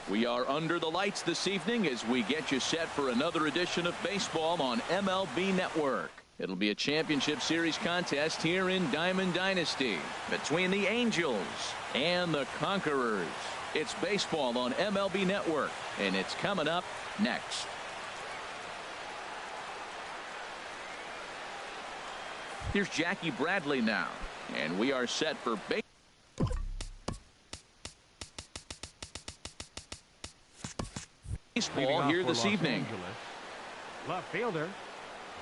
We are under the lights this evening as we get you set for another edition of baseball on MLB Network. It'll be a championship series contest here in Diamond Dynasty between the Angels and the Conquerors. It's baseball on MLB Network, and it's coming up next. Here's Jackie Bradley now, and we are set for baseball. Baseball here this evening. Left fielder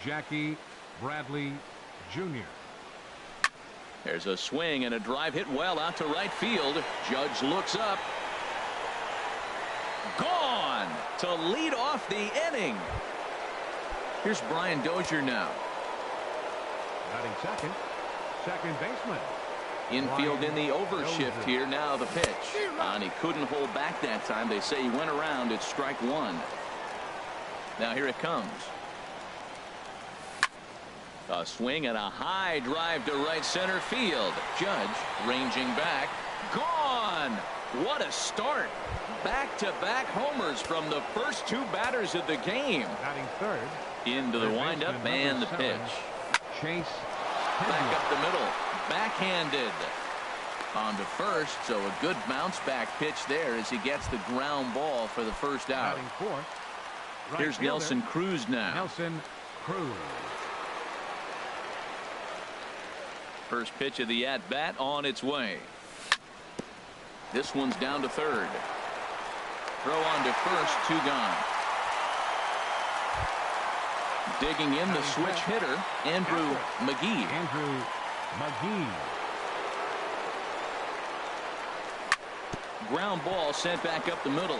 Jackie Bradley Jr. There's a swing and a drive hit well out to right field. Judge looks up. Gone to lead off the inning. Here's Brian Dozier now. Batting second baseman. Infield in the overshift here. Now the pitch. And he couldn't hold back that time. They say he went around. It's strike one. Now here it comes. A swing and a high drive to right center field. Judge ranging back. Gone. What a start. Back-to-back homers from the first two batters of the game. Batting third. Into the windup and the pitch. Chase. Back up the middle. Backhanded on to first, so a good bounce back pitch there as he gets the ground ball for the first out. Here's Nelson Cruz now. Nelson Cruz. First pitch of the at bat on its way. This one's down to third. Throw on to first, two gone. Digging in the switch hitter, Andrew McGee. Ground ball sent back up the middle.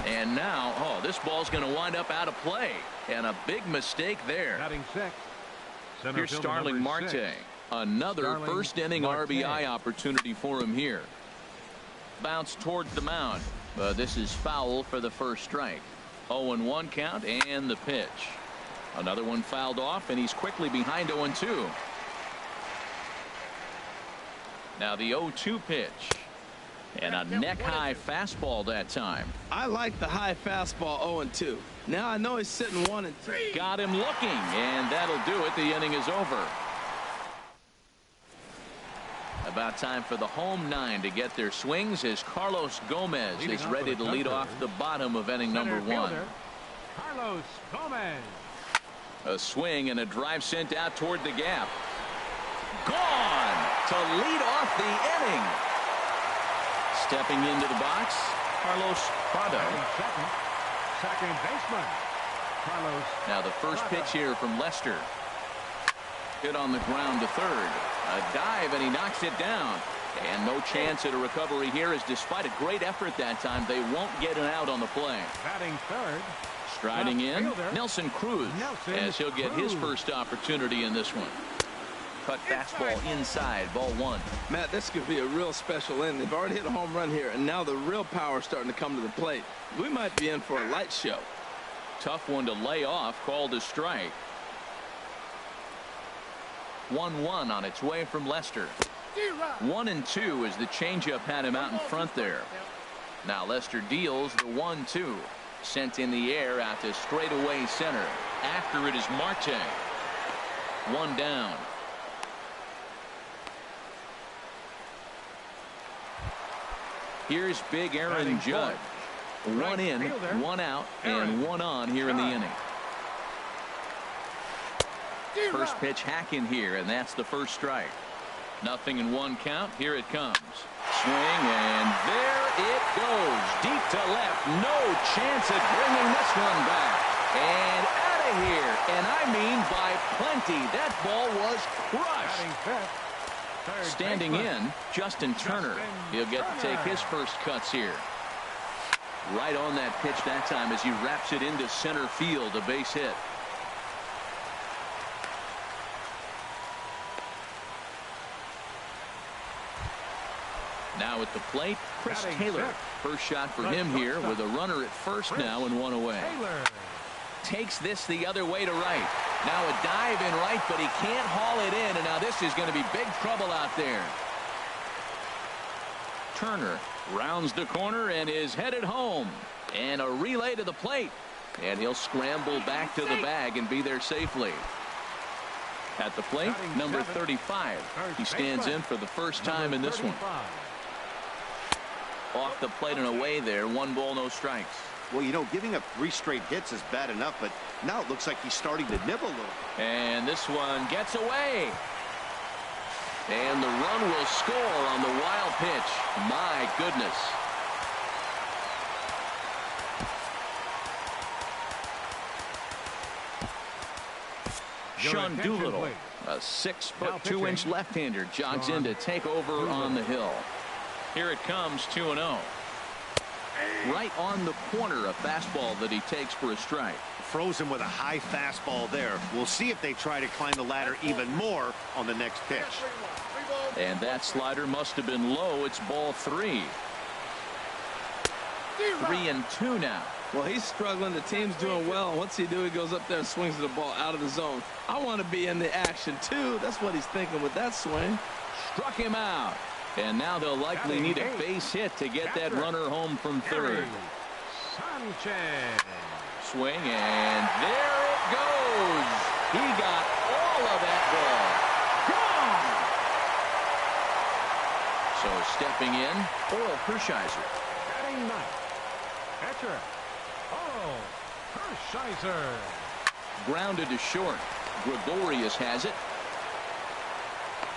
And now, oh, this ball's going to wind up out of play. And a big mistake there. Batting sixth. Here's Starling Marte. Another first inning RBI opportunity for him here. Bounce towards the mound. This is foul for the first strike. 0-1 count and the pitch. Another one fouled off, and he's quickly behind 0-2. Now the 0-2 pitch. And a neck-high fastball that time. I like the high fastball 0-2. Now I know he's sitting 1-2. Got him looking, and that'll do it. The inning is over. About time for the home nine to get their swings as Carlos Gomez is ready to lead off the bottom of inning number one. Carlos Gomez. A swing and a drive sent out toward the gap. Gone to lead off the inning. Stepping into the box, Carlos Prado. Second baseman, Carlos. Now the first pitch here from Lester. Hit on the ground to third. A dive, and he knocks it down. And no chance at a recovery here, as despite a great effort that time, they won't get an out on the play. Batting third. Striding in, Nelson Cruz, as he'll get his first opportunity in this one. Cut fastball inside, ball one. Matt, this could be a real special inning. They've already hit a home run here, and now the real power is starting to come to the plate. We might be in for a light show. Tough one to lay off, called a strike. 1-1 on its way from Lester. 1-2 as the changeup had him out in front there. Now Lester deals the 1-2. Sent in the air out to straightaway center. After it is Marte. One down. Here's big Aaron Judge. One in, one out, and one on here in the inning. First pitch hack in here, and that's the first strike. 0-1 count. Here it comes. Swing, and there it goes. Deep to left. No chance at bringing this one back. And out of here. And I mean by plenty. That ball was crushed. Standing in, Justin Turner. He'll get to take his first cuts here. Right on that pitch that time as he wraps it into center field. A base hit. Now at the plate, Chris Taylor. First shot for him here with a runner at first now and one away. Takes this the other way to right. Now a dive in right, but he can't haul it in, and now this is going to be big trouble out there. Turner rounds the corner and is headed home. And a relay to the plate. And he'll scramble back to the bag and be there safely. At the plate, number 35. He stands in for the first time in this one. Off the plate and away there. 1 ball, no strikes. Well, you know, giving up 3 straight hits is bad enough, but now it looks like he's starting to nibble a little. And this one gets away. And the run will score on the wild pitch. My goodness. Sean Doolittle, a 6'2" left-hander, jogs in to take over on the hill. Here it comes, 2-0. Right on the corner, a fastball that he takes for a strike. Frozen with a high fastball there. We'll see if they try to climb the ladder even more on the next pitch. And that slider must have been low. It's ball 3. 3-2 now. Well, he's struggling. The team's doing well. And what's he do? He goes up there and swings the ball out of the zone. I want to be in the action, too. That's what he's thinking with that swing. Struck him out. And now they'll likely need a base hit to get that runner home from third. Sanchez. Swing, and there it goes. He got all of that ball. Gone. So stepping in, Oral Hershiser. Batting ninth. Catcher. Oh, Hershiser. Grounded to short. Gregorius has it.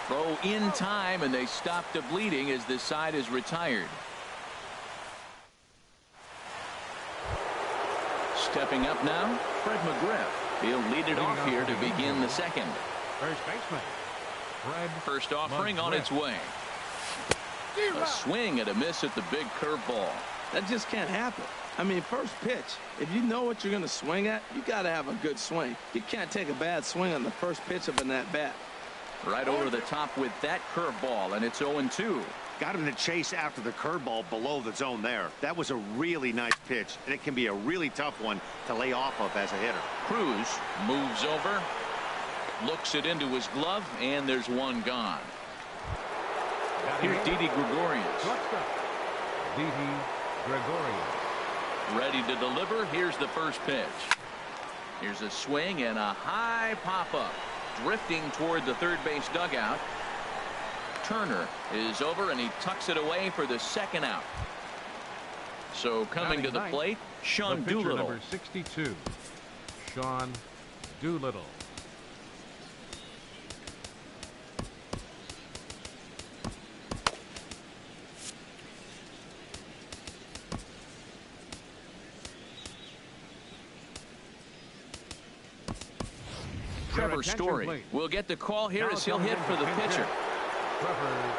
Throw in time, and they stop the bleeding as this side is retired. Stepping up now, Fred McGriff. He'll lead it off here to begin the second. First baseman, Fred. First offering on its way. A swing and a miss at the big curveball. That just can't happen. I mean, first pitch, if you know what you're going to swing at, you got to have a good swing. You can't take a bad swing on the first pitch of an at-bat. Right over the top with that curveball, and it's 0-2. Got him to chase after the curveball below the zone there. That was a really nice pitch, and it can be a really tough one to lay off of as a hitter. Cruz moves over, looks it into his glove, and there's one gone. Here's Didi Gregorius. Didi Gregorius. Ready to deliver. Here's the first pitch. Here's a swing and a high pop-up. Drifting toward the third base dugout. Turner is over, and he tucks it away for the second out. So coming to the plate, Sean Doolittle. Number 62, Sean Doolittle. Trevor Story will get the call here as he'll hit for the pitcher. Trevor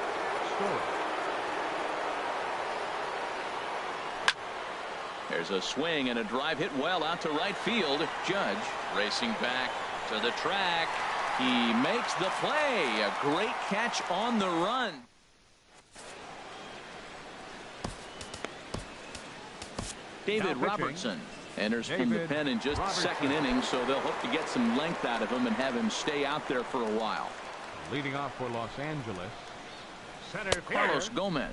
Story. There's a swing and a drive hit well out to right field. Judge racing back to the track. He makes the play. A great catch on the run. David Robertson enters from the pen in just the second inning, so they'll hope to get some length out of him and have him stay out there for a while. Leading off for Los Angeles, center Carlos Gomez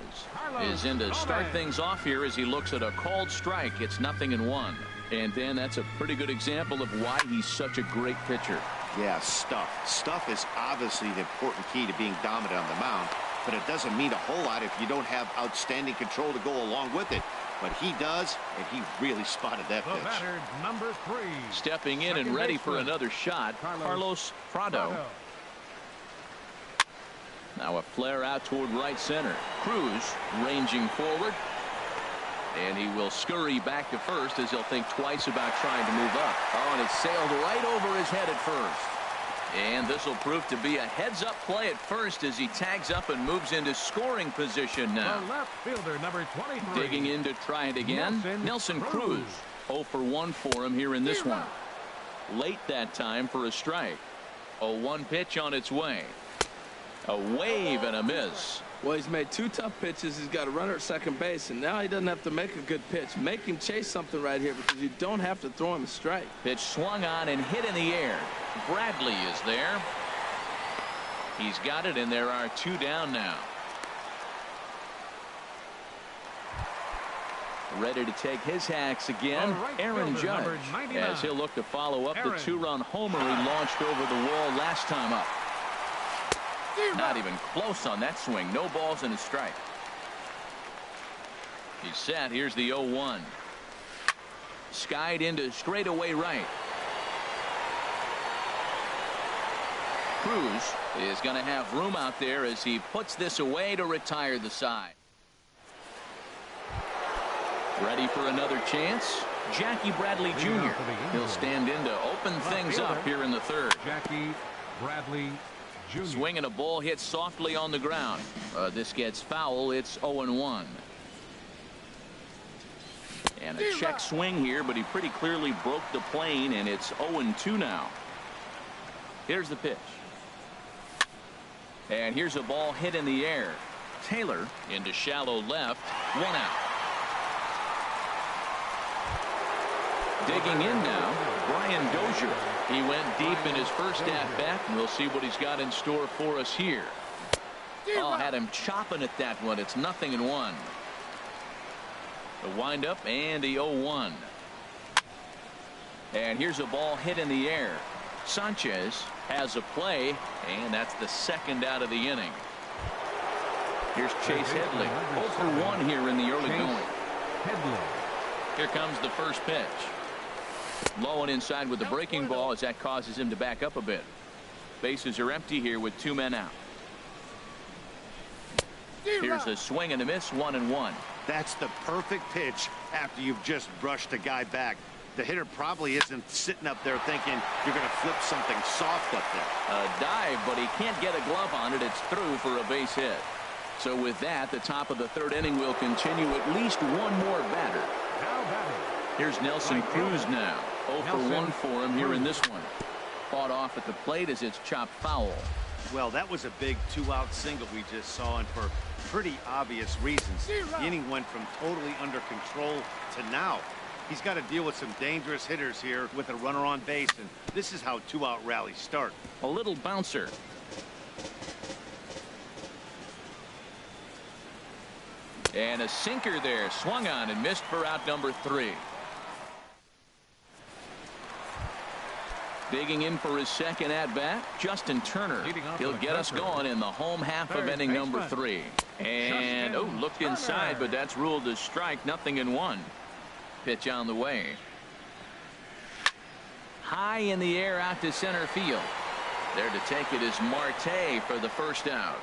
is in to start things off here as he looks at a called strike. It's 0-1. And then that's a pretty good example of why he's such a great pitcher. Yeah, stuff. Stuff is obviously the important key to being dominant on the mound, but it doesn't mean a whole lot if you don't have outstanding control to go along with it. But he does, and he really spotted that pitch. Batter, number 3. Stepping in and ready for another shot, Carlos Prado. Now a flare out toward right center. Cruz ranging forward. And he will scurry back to first as he'll think twice about trying to move up. Oh, and it sailed right over his head at first. And this will prove to be a heads-up play at first as he tags up and moves into scoring position now. The left fielder, number 23. Digging in to try it again. Nelson Cruz. 0 for 1 for him here in this one. Late that time for a strike. A 1 pitch on its way. A wave and a miss. Well, he's made 2 tough pitches. He's got a runner at second base, and now he doesn't have to make a good pitch. Make him chase something right here because you don't have to throw him a strike. Pitch swung on and hit in the air. Bradley is there. He's got it, and there are 2 down now. Ready to take his hacks again, Aaron Judge, as he'll look to follow up the two-run homer he launched over the wall last time up. Not even close on that swing. No balls and a strike. He's set. Here's the 0-1. Skied into straightaway right. Cruz is going to have room out there as he puts this away to retire the side. Ready for another chance. Jackie Bradley Jr. He'll stand in to open things up here in the third. Jackie Bradley Jr. Swinging a ball hit softly on the ground. This gets foul. It's 0-1. And a check swing here, but he pretty clearly broke the plane, and it's 0-2 now. Here's the pitch. And here's a ball hit in the air. Taylor into shallow left. 1 out. Digging in now, Brian Dozier. He went deep in his first at-bat, and we'll see what he's got in store for us here. Oh, had him chopping at that one. It's 0-1. The windup and the 0-1. And here's a ball hit in the air. Sanchez has a play, and that's the second out of the inning. Here's Chase Headley. 0 for 1 here in the early going. Here comes the first pitch. Low and inside with the breaking ball as that causes him to back up a bit. Bases are empty here with 2 men out. Here's a swing and a miss. 1-1. That's the perfect pitch after you've just brushed a guy back. The hitter probably isn't sitting up there thinking you're going to flip something soft up there. A dive, but he can't get a glove on it. It's through for a base hit. So with that, the top of the third inning will continue. At least one more batter. Here's Nelson Cruz now. 0 for 1 for him here in this one. Fought off at the plate as it's chopped foul. Well, that was a big 2-out single we just saw, and for pretty obvious reasons. The inning went from totally under control to now. He's got to deal with some dangerous hitters here with a runner on base, and this is how 2-out rallies start. A little bouncer. And a sinker there. Swung on and missed for out number 3. Digging in for his second at-bat, Justin Turner. He'll get us going in the home half of inning number 3. And, looked inside, but that's ruled a strike. 0-1. Pitch on the way. High in the air out to center field. There to take it is Marte for the first out.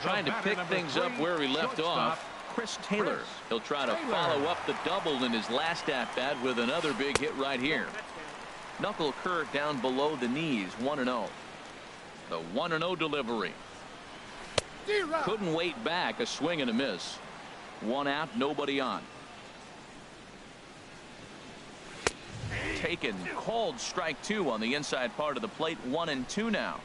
Trying to pick things up where he left off. Chris Taylor. He'll try to follow up the double in his last at-bat with another big hit right here. Knuckle curve down below the knees. 1-0. The 1-0 delivery. Couldn't wait back. A swing and a miss. 1 out, nobody on. Taken, called strike 2 on the inside part of the plate. 1-2 now.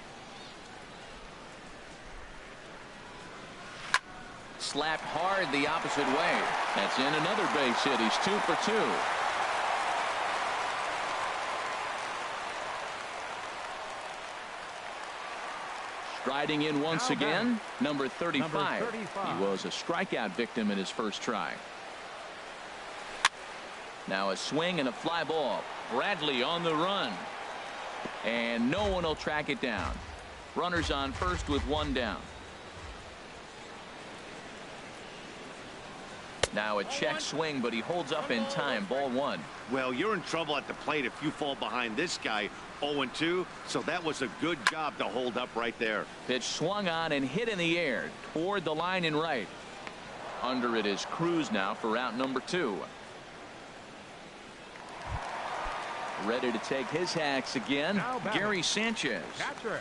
Slapped hard the opposite way. That's in another base hit. He's 2 for 2. Striding in once again, number 35. He was a strikeout victim in his first try. Now a swing and a fly ball. Bradley on the run. And no one will track it down. Runners on first with 1 down. Now a check swing, but he holds up in time. Ball 1. Well, you're in trouble at the plate if you fall behind this guy. 0-2, so that was a good job to hold up right there. Pitch swung on and hit in the air toward the line in right. Under it is Cruz now for out number 2. Ready to take his hacks again, Gary Sanchez,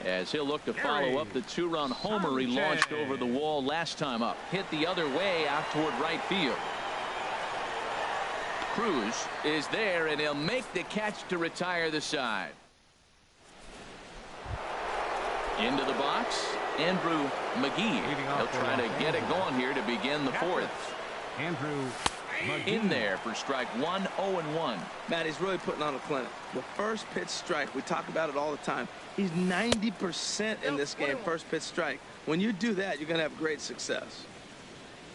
as he'll look to follow up the 2-run homer he launched over the wall last time up. Hit the other way out toward right field. Cruz is there, and he'll make the catch to retire the side. Into the box, Andrew McGee. He'll try to get it going here to begin the 4th. Andrew in there for strike 1. 0-1. Matt, he's really putting on a clinic. The first pitch strike, we talk about it all the time. He's 90% in this game, first pitch strike. When you do that, you're going to have great success.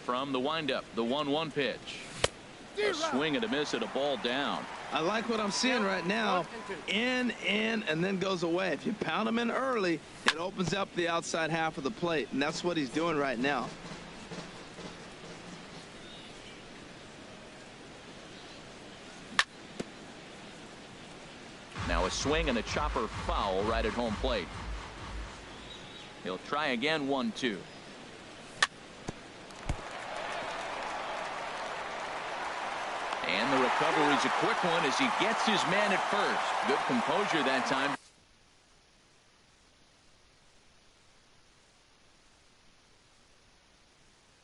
from the windup, the 1-1 pitch. A swing and a miss at a ball down. I like what I'm seeing right now. In, and then goes away. If you pound him in early, it opens up the outside half of the plate, and that's what he's doing right now. Now a swing and a chopper foul right at home plate. He'll try again, 1-2. And the recovery's a quick one as he gets his man at first. Good composure that time.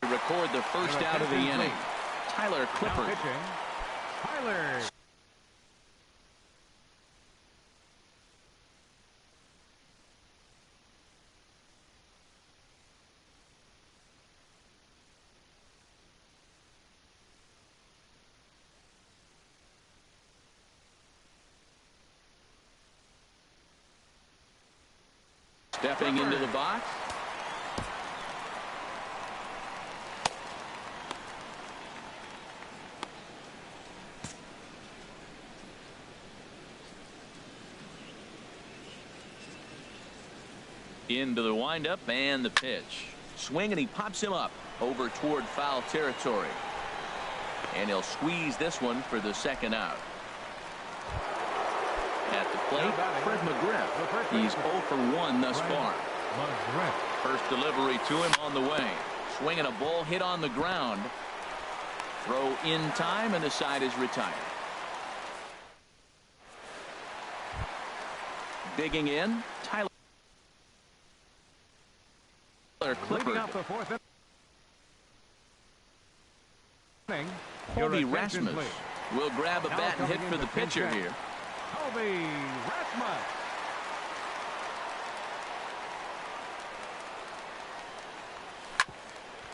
To record the first out of the inning. Tyler Clippard. Tyler. Stepping into the box. Into the windup and the pitch. Swing and he pops him up over toward foul territory. And he'll squeeze this one for the second out. At the plate, Fred McGriff. He's 0 for 1 thus far. First delivery to him on the way. Swinging a ball hit on the ground. Throw in time and the side is retired. Digging in, Tyler Clippard. Colby Rasmus will grab a bat and hit for the pitcher here. Colby Rasmus.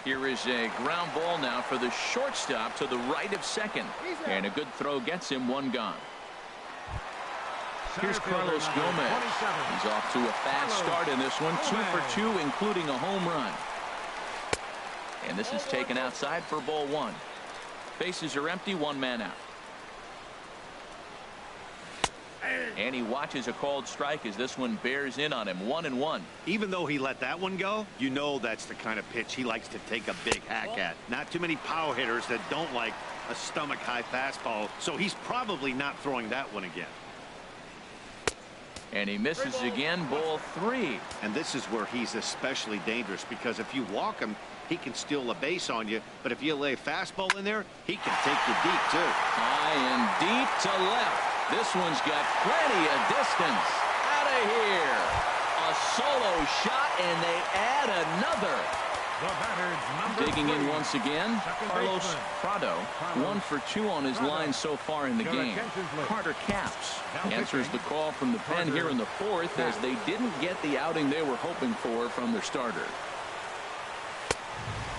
Here is a ground ball now for the shortstop to the right of second. And a good throw gets him one gone. Here's Carlos Gomez. He's off to a fast start in this one. 2 for 2, including a home run. And this is taken outside for ball 1. Bases are empty, 1 man out. And he watches a called strike as this one bears in on him. 1-1. Even though he let that one go, you know that's the kind of pitch he likes to take a big hack at. Not too many power hitters that don't like a stomach high fastball, so he's probably not throwing that one again. And he misses again, ball 3. And this is where he's especially dangerous, because if you walk him, he can steal a base on you. But if you lay a fastball in there, he can take you deep, too. High and deep to left. This one's got plenty of distance. Out of here. A solo shot, and they add another. Digging in once again, Carlos Prado. 1 for 2 on his line so far in the game. Carter Capps answers the call from the pen here in the 4th as they didn't get the outing they were hoping for from their starter.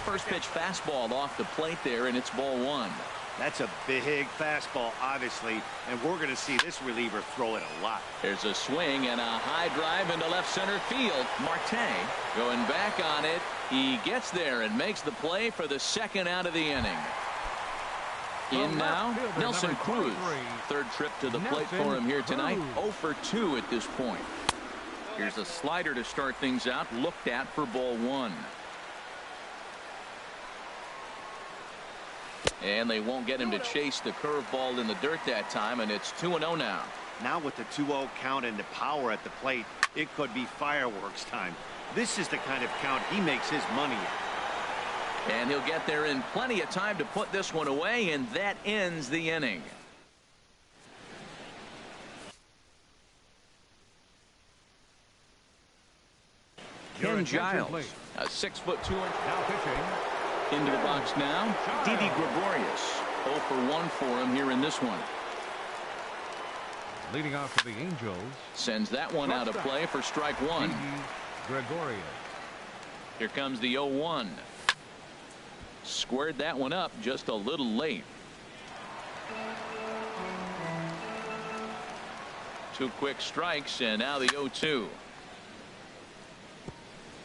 First pitch fastball off the plate there, and it's ball 1. That's a big fastball, obviously, and we're going to see this reliever throw it a lot. There's a swing and a high drive into left center field. Marte going back on it. He gets there and makes the play for the second out of the inning. In now, Nelson Cruz. Third trip to the plate for him here tonight. 0 for 2 at this point. Here's a slider to start things out, looked at for ball 1. And they won't get him to chase the curveball in the dirt that time, and it's 2-0 now. Now with the 2-0 count and the power at the plate, it could be fireworks time. This is the kind of count he makes his money in. And he'll get there in plenty of time to put this one away, and that ends the inning. Ken Giles, a 6'2" Now pitching. into the box now. Didi Gregorius, 0 for 1 for him here in this one. Leading off for the Angels. Sends that one out of play for strike 1. Didi Gregorius. Here comes the 0-1. Squared that one up just a little late. 2 quick strikes, and now the 0-2.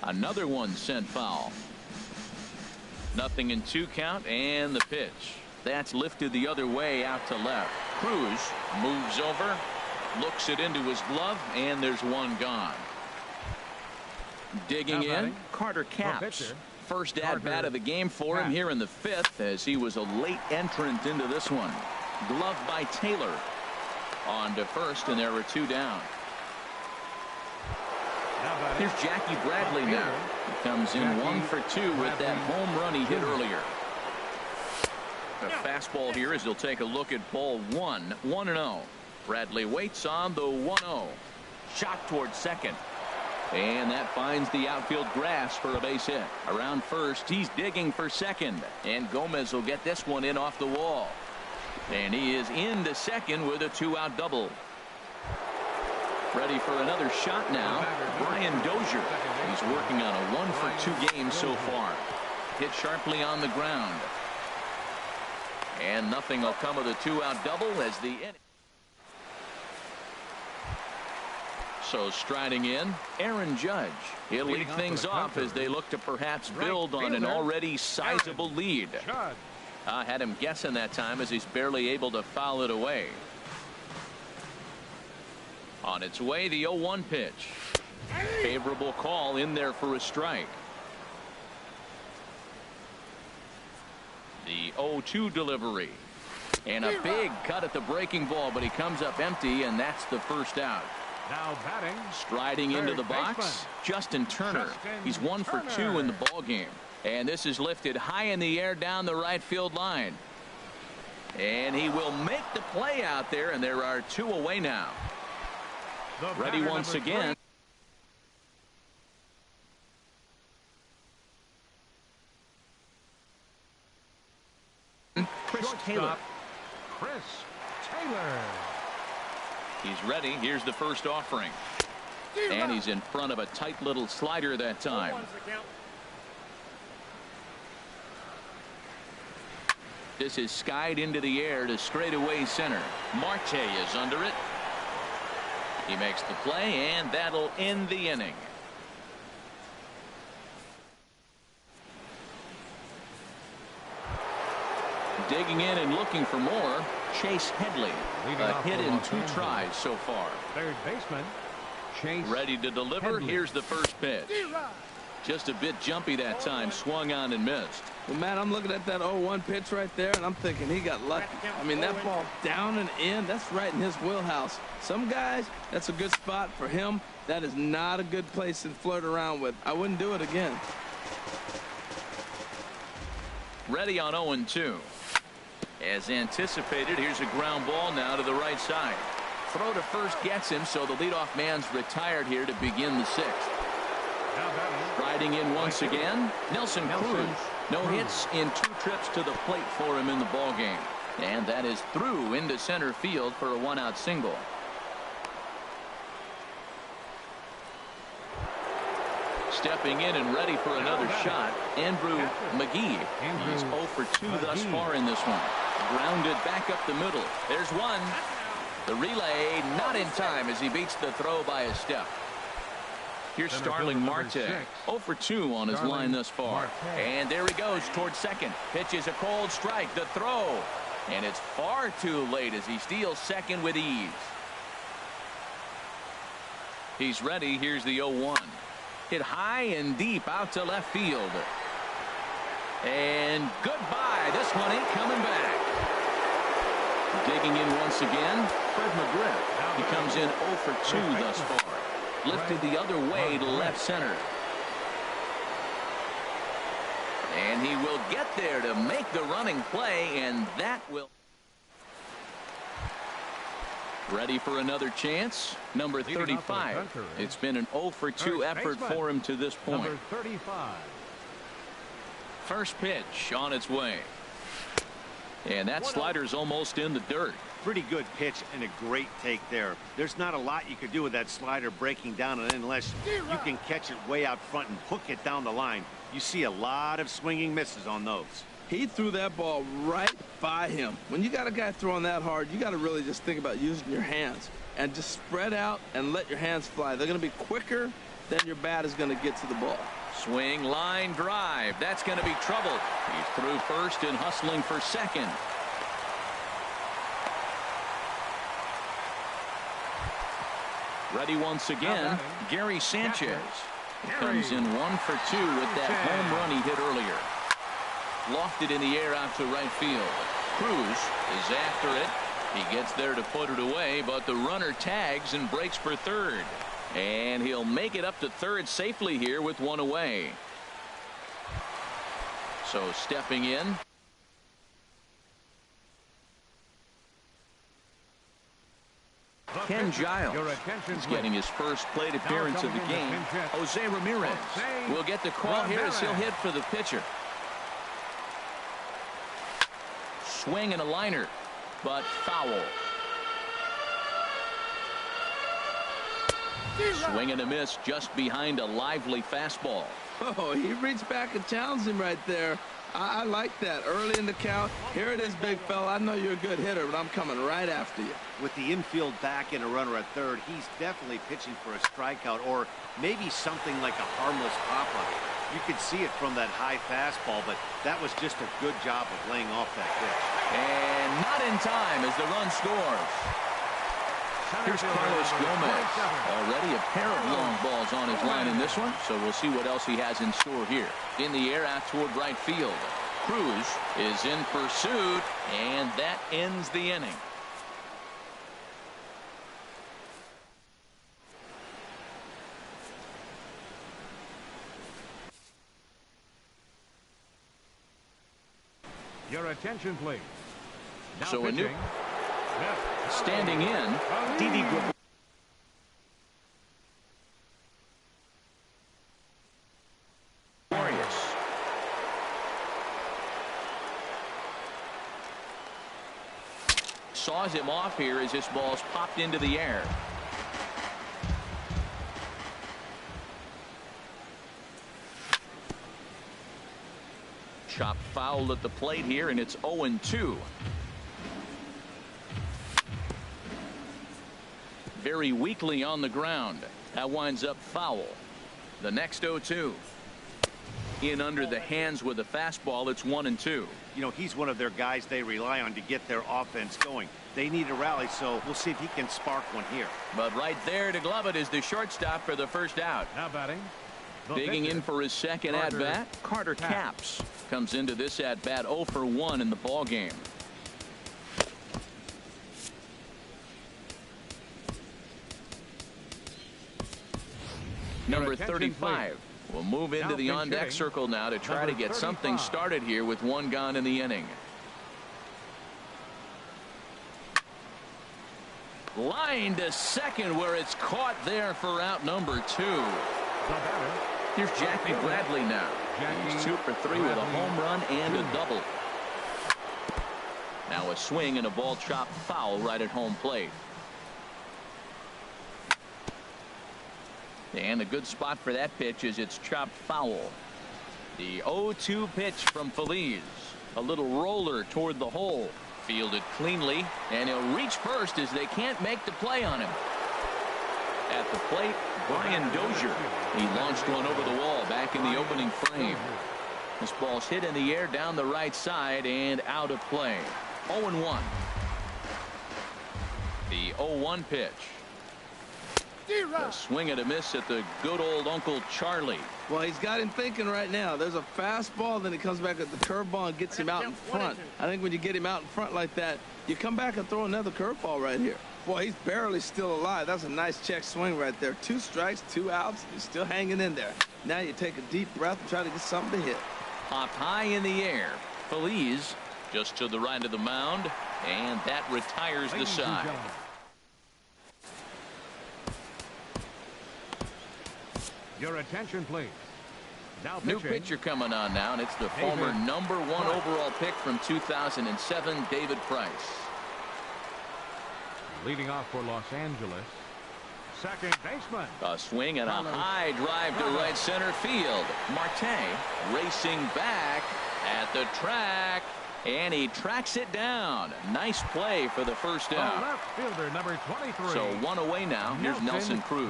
Another one sent foul. 0-2 count, and the pitch. That's lifted the other way out to left. Cruz moves over, looks it into his glove, and there's one gone. Digging in, Carter Capps. First at-bat of the game for him here in the 5th, as he was a late entrant into this one. Glove by Taylor. On to first, and there are 2 down. Here's Jackie Bradley now. He comes in 1 for 2 with that home run he hit earlier. A fastball here as he'll take a look at ball 1. 1-0. Bradley waits on the 1-0. Shot towards second. And that finds the outfield grass for a base hit. Around first, he's digging for second. And Gomez will get this one in off the wall. And he is into second with a 2-out double. Ready for another shot now. Brian Dozier. He's working on a 1 for 2 game so far. Hit sharply on the ground. And nothing will come of the 2-out double as the inning. So striding in, Aaron Judge. He'll lead things off as they look to perhaps build on an already sizable lead. I had him guessing that time as he's barely able to foul it away. On its way, the 0-1 pitch. Favorable call in there for a strike. The 0-2 delivery. And a big cut at the breaking ball, but he comes up empty, and that's the first out. Now batting. Striding into the box, Justin Turner. He's 1 for 2 in the ball game. And this is lifted high in the air down the right field line. And he will make the play out there, and there are 2 away now. Ready once again. Chris Taylor. Chris Taylor. He's ready. Here's the first offering. And he's in front of a tight little slider that time. This is skied into the air to straightaway center. Marte is under it. He makes the play, and that'll end the inning. Digging in and looking for more, Chase Headley. A hit in 2 tries so far. Third baseman, Chase. Ready to deliver. Headley. Here's the first pitch. Just a bit jumpy that time. Swung on and missed. Well, Matt, I'm looking at that 0-1 pitch right there, and I'm thinking he got lucky. I mean, that ball down and in, that's right in his wheelhouse. Some guys, that's a good spot. For him, that is not a good place to flirt around with. I wouldn't do it again. Ready on 0-2. As anticipated, here's a ground ball now to the right side. Throw to first gets him, so the leadoff man's retired here to begin the 6th. Riding in once again, Nelson Cruz. No hits in 2 trips to the plate for him in the ball game. And that is through into center field for a 1-out single. Stepping in and ready for another shot, Andrew McGee. He's 0 for 2 thus far in this one. Grounded back up the middle. There's one. The relay not in time as he beats the throw by a step. Here's Starling Marte. 0 for 2 on his line thus far. And there he goes towards second. Pitches a cold strike. The throw. And it's far too late as he steals second with ease. He's ready. Here's the 0-1. Hit high and deep out to left field. And goodbye. This one ain't coming back. Digging in once again, Fred McGriff. He comes in 0 for 2 thus far. Lifted the other way to left center. And he will get there to make the running play, and that will. Ready for another chance. Number 35. It's been an 0 for 2 effort for him to this point. Number 35. First pitch on its way. And that slider's almost in the dirt. Pretty good pitch and a great take there. There's not a lot you could do with that slider breaking down unless you can catch it way out front and hook it down the line. You see a lot of swinging misses on those. He threw that ball right by him. When you got a guy throwing that hard, you got to really just think about using your hands and just spread out and let your hands fly. They're going to be quicker than your bat is going to get to the ball. Swing, line drive. That's going to be trouble. He's through first and hustling for second. Ready once again, Gary Sanchez. Comes in 1 for 2 with that home run he hit earlier. Lofted in the air out to right field. Cruz is after it. He gets there to put it away, but the runner tags and breaks for third. And he'll make it up to third safely here with one away. So stepping in. Ken Giles is getting his first plate appearance of the game. Jose Ramirez will get the call here as he'll hit for the pitcher. Swing and a liner, but foul. Swing and a miss just behind a lively fastball. Oh, he reached back and challenged him right there. I like that. Early in the count. Here it is, big fella. I know you're a good hitter, but I'm coming right after you. With the infield back and a runner at third, he's definitely pitching for a strikeout or maybe something like a harmless pop-up. You could see it from that high fastball, but that was just a good job of laying off that pitch. And not in time as the run scores. Here's Carlos Gomez. Already a pair of long balls on his line in this one, so we'll see what else he has in store here. In the air out toward right field. Cruz is in pursuit, and that ends the inning. Your attention, please. Now So pitching. a new standing in, Didi Gregorius. Saws him off here as his ball's popped into the air. Chopped foul at the plate here, and it's 0-2. Very weakly on the ground. That winds up foul. The next 0-2. In under the hands with a fastball. It's 1-2. You know, he's one of their guys they rely on to get their offense going. They need a rally, so we'll see if he can spark one here. But right there to glove it is the shortstop for the first out. Now batting. Digging in for his second at-bat, Carter Capps comes into this at-bat 0 for 1 in the ball game. Number 35 will move into the on-deck circle now to try to get something started here with one gone in the inning. Line to second where it's caught there for out number 2. Here's Jackie Bradley now. He's 2 for 3 with a home run and a double. Now a swing and a ball chopped foul right at home plate. And a good spot for that pitch is it's chopped foul. The 0-2 pitch from Feliz. A little roller toward the hole. Fielded cleanly, and he'll reach first as they can't make the play on him. At the plate, Brian Dozier. He launched one over the wall back in the opening frame. This ball's hit in the air down the right side and out of play. 0-1. The 0-1 pitch. A swing and a miss at the good old Uncle Charlie. Well, he's got him thinking right now. There's a fastball, then he comes back at the curveball and gets him out in front. I think when you get him out in front like that, you come back and throw another curveball right here. Boy, he's barely still alive. That's a nice check swing right there. 2 strikes, 2 outs. He's still hanging in there. Now you take a deep breath and try to get something to hit. Popped high in the air. Feliz just to the right of the mound, and that retires the side. Your attention, please. Now New pitcher coming on now, and it's the former number 1 overall pick from 2007, David Price. Leading off for Los Angeles, second baseman. A swing and a high drive to right center field. Marte racing back at the track, and he tracks it down. Nice play for the first out. Left fielder number 23. So 1 away now. Here's Nelson Cruz.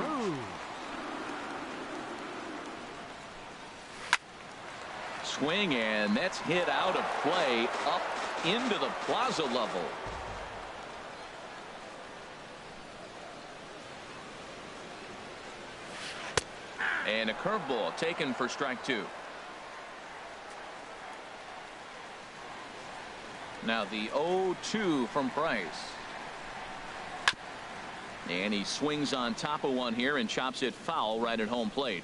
swing, and that's hit out of play up into the plaza level. And a curveball taken for strike 2. Now the 0-2 from Price. And he swings on top of one here and chops it foul right at home plate.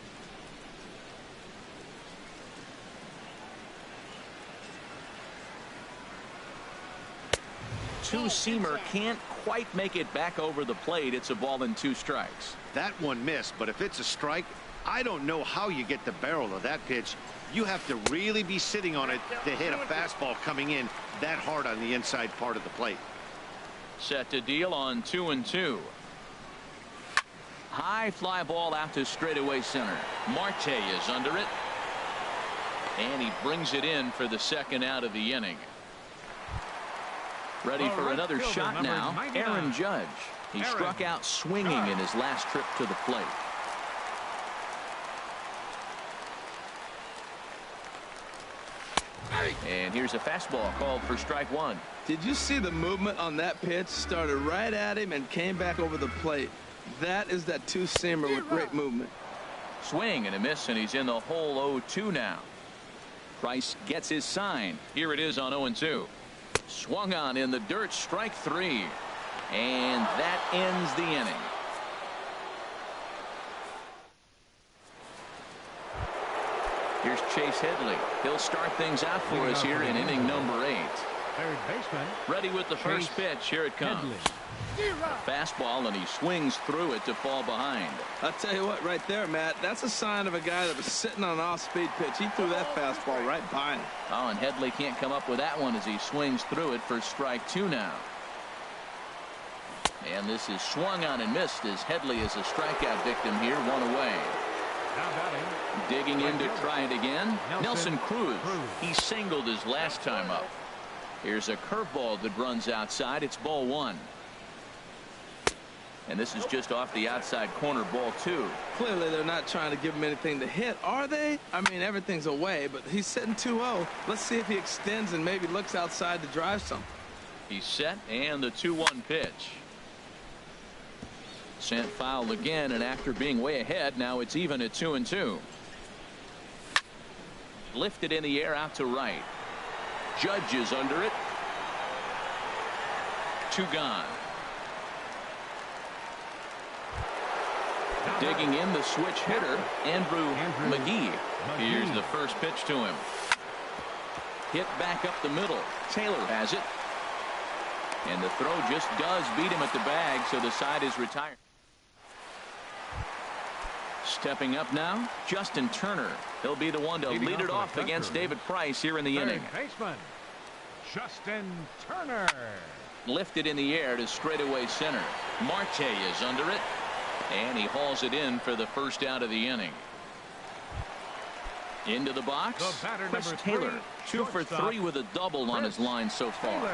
Two-seamer can't quite make it back over the plate. It's a ball and 2 strikes. That one missed, but if it's a strike, I don't know how you get the barrel of that pitch. You have to really be sitting on it to hit a fastball coming in that hard on the inside part of the plate. Set to deal on 2-2. High fly ball out to straightaway center. Marte is under it. And he brings it in for the second out of the inning. Ready for another shot now. Aaron Judge. He struck out swinging in his last trip to the plate. And here's a fastball called for strike 1. Did you see the movement on that pitch? Started right at him and came back over the plate. That is that two-seamer with great movement. Swing and a miss, and he's in the hole 0-2 now. Price gets his sign. Here it is on 0-2. Swung on in the dirt, strike 3. And that ends the inning. Here's Chase Headley. He'll start things out for us here in inning number 8. Third baseman. Ready with the first pitch. Here it comes. A fastball, and he swings through it to fall behind. I'll tell you what, right there, Matt, that's a sign of a guy that was sitting on an off-speed pitch. He threw that fastball right by him. Oh, and Headley can't come up with that one as he swings through it for strike 2 now. And this is swung on and missed as Headley is a strikeout victim here, 1 away. Digging in to try it again. Nelson Cruz. He singled his last time up. Here's a curveball that runs outside. It's ball 1. And this is just off the outside corner, ball 2. Clearly they're not trying to give him anything to hit, are they? I mean, everything's away, but he's sitting 2-0. Let's see if he extends and maybe looks outside to drive something. He's set, and the 2-1 pitch. Sent foul again, and after being way ahead, now it's even at 2-2. Lifted in the air out to right. Judge is under it. 2 gone. Digging in the switch hitter, Andrew McGee. Here's the first pitch to him. Hit back up the middle. Taylor has it. And the throw just does beat him at the bag, so the side is retired. Stepping up now, Justin Turner. He'll be the one to lead it off against David Price here in the inning. Baseman Justin Turner. Lifted in the air to straightaway center. Marte is under it. And he hauls it in for the first out of the inning. Into the box, Chris Taylor. 2 for 3 with a double on his line so far.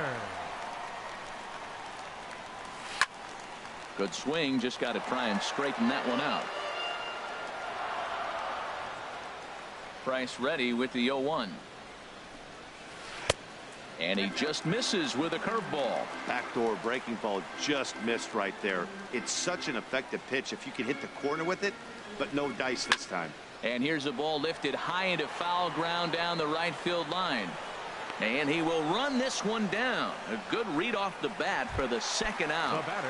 Good swing, just got to try and straighten that one out. Price ready with the 0-1. And he just misses with a curveball. Backdoor breaking ball just missed right there. It's such an effective pitch if you can hit the corner with it, but no dice this time. And here's a ball lifted high into foul ground down the right field line. And he will run this one down. A good read off the bat for the second out. The batter,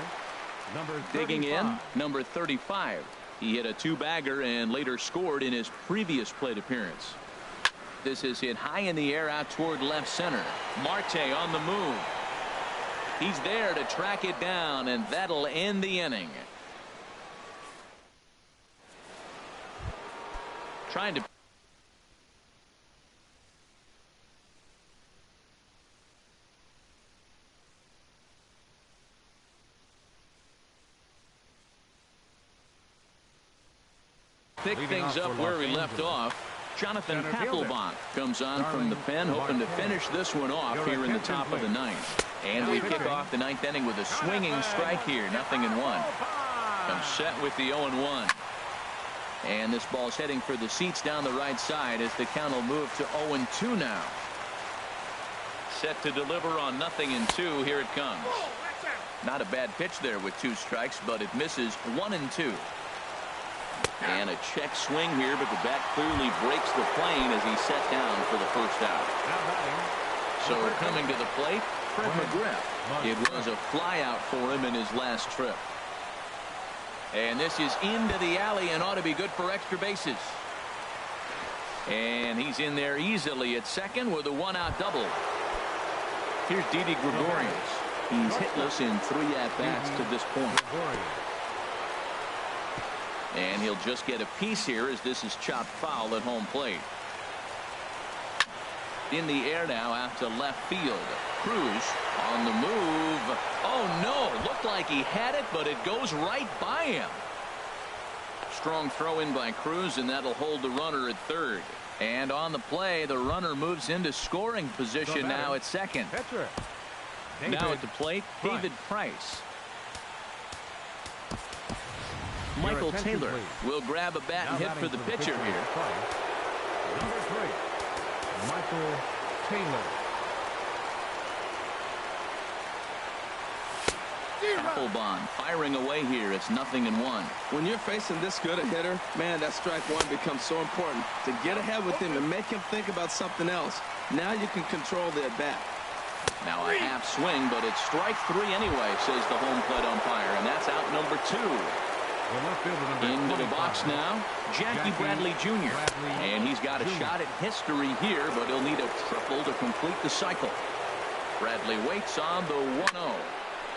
number 35. Digging in, number 35. He hit a 2-bagger and later scored in his previous plate appearance. This is hit high in the air out toward left center. Marte on the move. He's there to track it down, and that'll end the inning. Trying to pick things up where we left off. Jonathan Papelbon comes on from the pen, hoping to finish this one off here in the top of the 9th. And we kick off the 9th inning with a swinging strike here, 0-1. Comes set with the 0-1. And this ball's heading for the seats down the right side as the count will move to 0-2 now. Set to deliver on 0-2. Here it comes. Not a bad pitch there with 2 strikes, but it misses 1-2. And a check swing here, but the bat clearly breaks the plane as he's set down for the first out. So coming to the plate, Fred McGriff. It was a fly out for him in his last trip. And this is into the alley and ought to be good for extra bases. And he's in there easily at second with a 1-out double. Here's Didi Gregorius. He's hitless in 3 at-bats to this point. And he'll just get a piece here as this is chopped foul at home plate. In the air now out to left field. Cruz on the move. Oh no, looked like he had it, but it goes right by him. Strong throw in by Cruz, and that'll hold the runner at third. And on the play, the runner moves into scoring position now at second. Now at the plate, David Price. Michael Taylor will grab a bat and hit for the pitcher here. Number 3, Michael Taylor. Applebaum firing away here. It's 0-1. When you're facing this good a hitter, man, that strike one becomes so important. To get ahead with him and make him think about something else. Now you can control the at bat. Now a half swing, but it's strike 3 anyway, says the home plate umpire, and that's out number 2. Into the box now, Jackie Bradley Jr. And he's got a shot at history here, but he'll need a triple to complete the cycle. Bradley waits on the 1-0.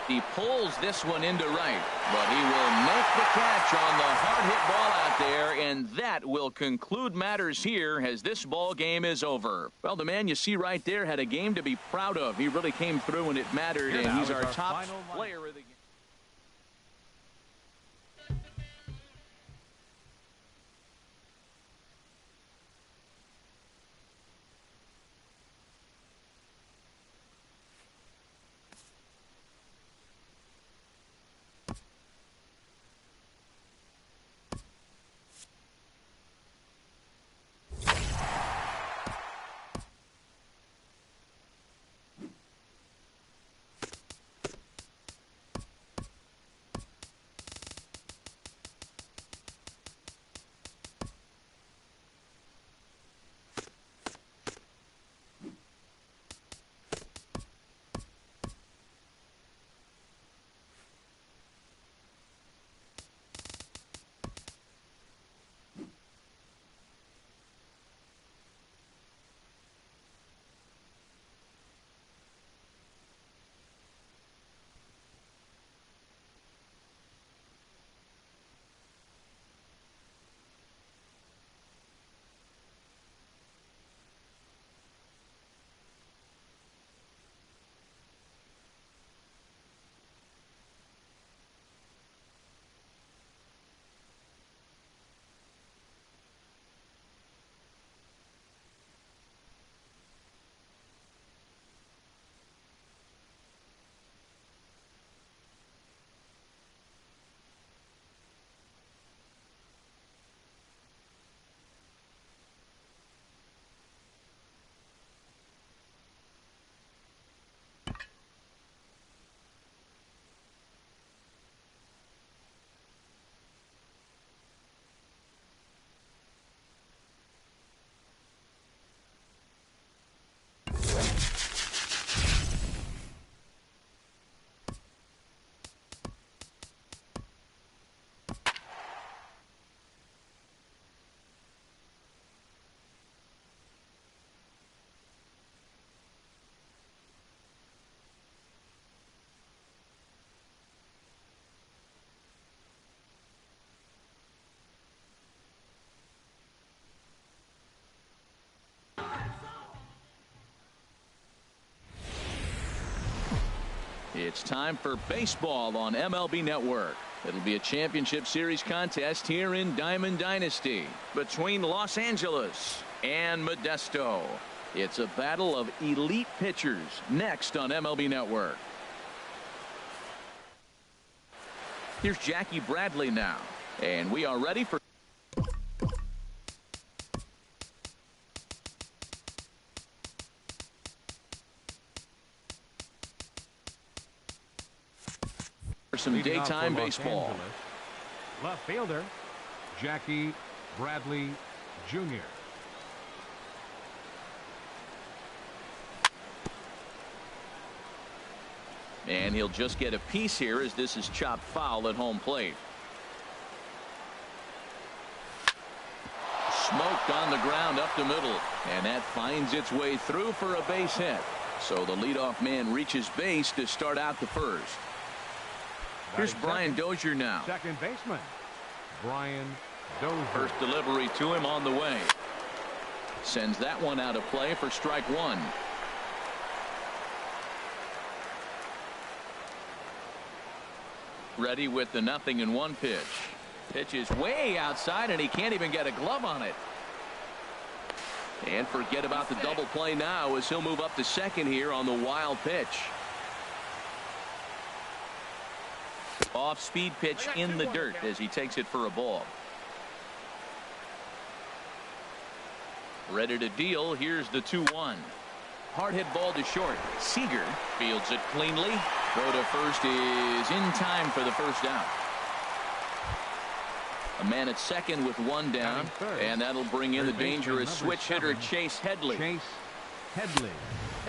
He pulls this one into right, but he will make the catch on the hard hit ball out there, and that will conclude matters here as this ball game is over. Well, the man you see right there had a game to be proud of. He really came through when it mattered, and he's our top player of the game. It's time for baseball on MLB Network. It'll be a championship series contest here in Diamond Dynasty between Los Angeles and Modesto. It's a battle of elite pitchers next on MLB Network. Here's Jackie Bradley now, and we are ready for some Leading off for daytime Los baseball. Angeles, left fielder, Jackie Bradley Jr. And he'll just get a piece here as this is chopped foul at home plate. Smoked on the ground up the middle, and that finds its way through for a base hit. So the leadoff man reaches base to start out the first. Here's Brian Dozier now. Second baseman, Brian Dozier. First delivery to him on the way. Sends that one out of play for strike one. Ready with the 0-1 pitch. Pitch is way outside, and he can't even get a glove on it. And forget about the double play now as he'll move up to second here on the wild pitch. Off-speed pitch in the dirt as he takes it for a ball. Ready to deal. Here's the 2-1. Hard hit ball to short. Seager fields it cleanly. Throw to first is in time for the first out. A man at second with one down, and that'll bring in the dangerous switch hitter Chase Headley.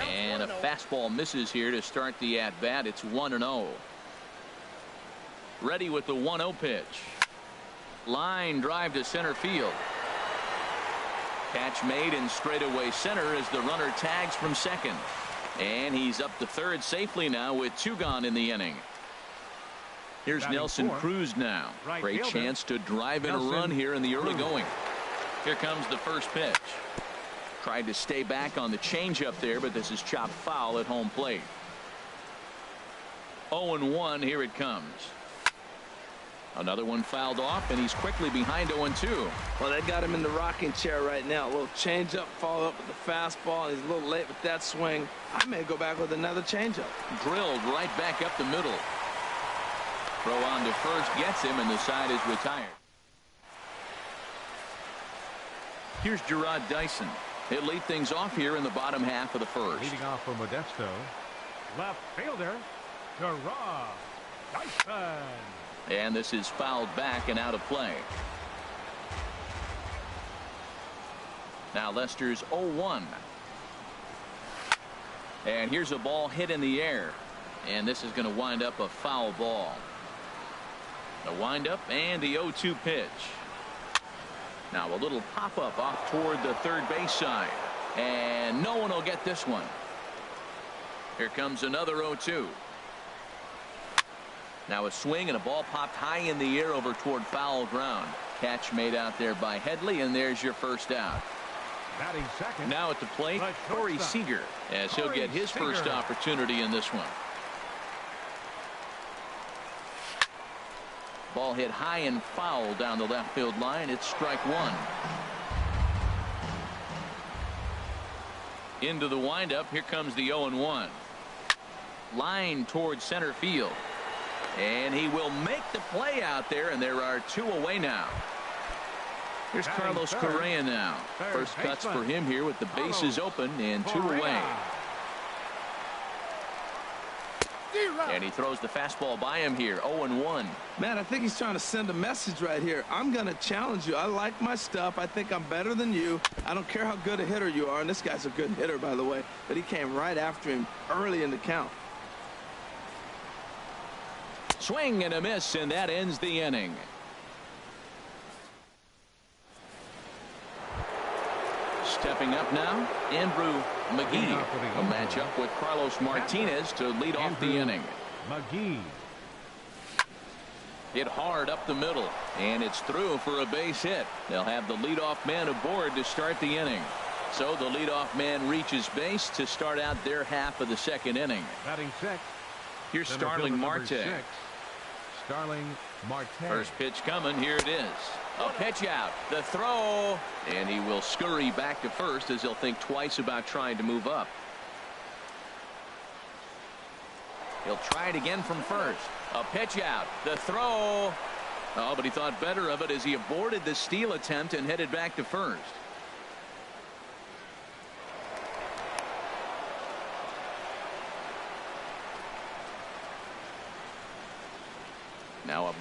And a fastball misses here to start the at-bat. It's 1-0. Ready with the 1-0 pitch. Line drive to center field. Catch made in straightaway center as the runner tags from second. And he's up to third safely now with 2 gone in the inning. Here's Nelson Cruz now. Great chance to drive in a run here in the early going. Here comes the first pitch. Tried to stay back on the changeup there, but this is chopped foul at home plate. 0-1. Here it comes. Another one fouled off, and he's quickly behind 0-2. Well, they got him in the rocking chair right now. A little changeup, follow up with the fastball. He's a little late with that swing. I may go back with another changeup. Drilled right back up the middle. Throw on to first gets him, and the side is retired. Here's Gerard Dyson. He'll lead things off here in the bottom half of the first. Leading off for Modesto, left fielder, Gerard Dyson. And this is fouled back and out of play. Now Lester's 0-1. And here's a ball hit in the air. And this is going to wind up a foul ball. The windup and the 0-2 pitch. Now a little pop-up off toward the third base side. And no one will get this one. Here comes another 0-2. Now a swing and a ball popped high in the air over toward foul ground. Catch made out there by Headley, and there's your first out. Now at the plate, Corey Seager, as he'll get his first opportunity in this one. Ball hit high and foul down the left field line. It's strike one. Into the windup. Here comes the 0-1. Line towards center field. And he will make the play out there, and there are 2 away now. Here's Carlos Correa now. First cuts for him here with the bases open and 2 away. And he throws the fastball by him here. 0-1. Man, I think he's trying to send a message right here. I'm going to challenge you. I like my stuff. I think I'm better than you. I don't care how good a hitter you are. And this guy's a good hitter, by the way. But he came right after him early in the count. Swing and a miss, and that ends the inning. Stepping up now, Andrew McGee will match up with Carlos Martinez to lead off the inning. McGee. Hit hard up the middle, and it's through for a base hit. They'll have the leadoff man aboard to start the inning. So the leadoff man reaches base to start out their half of the second inning. Batting sixth. Here's Starling Marte. Starling Marte. First pitch coming. Here it is. A pitch out. The throw. And he will scurry back to first as he'll think twice about trying to move up. He'll try it again from first. A pitch out. The throw. Oh, but he thought better of it as he aborted the steal attempt and headed back to first.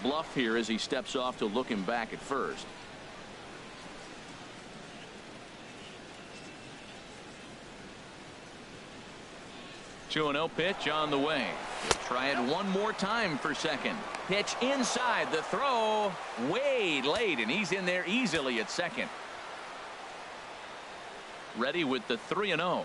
bluff here as he steps off to look him back at first. Two 2-0 pitch on the way. He'll try it one more time for second. Pitch inside, the throw way late, and he's in there easily at second. Ready with the 3-0.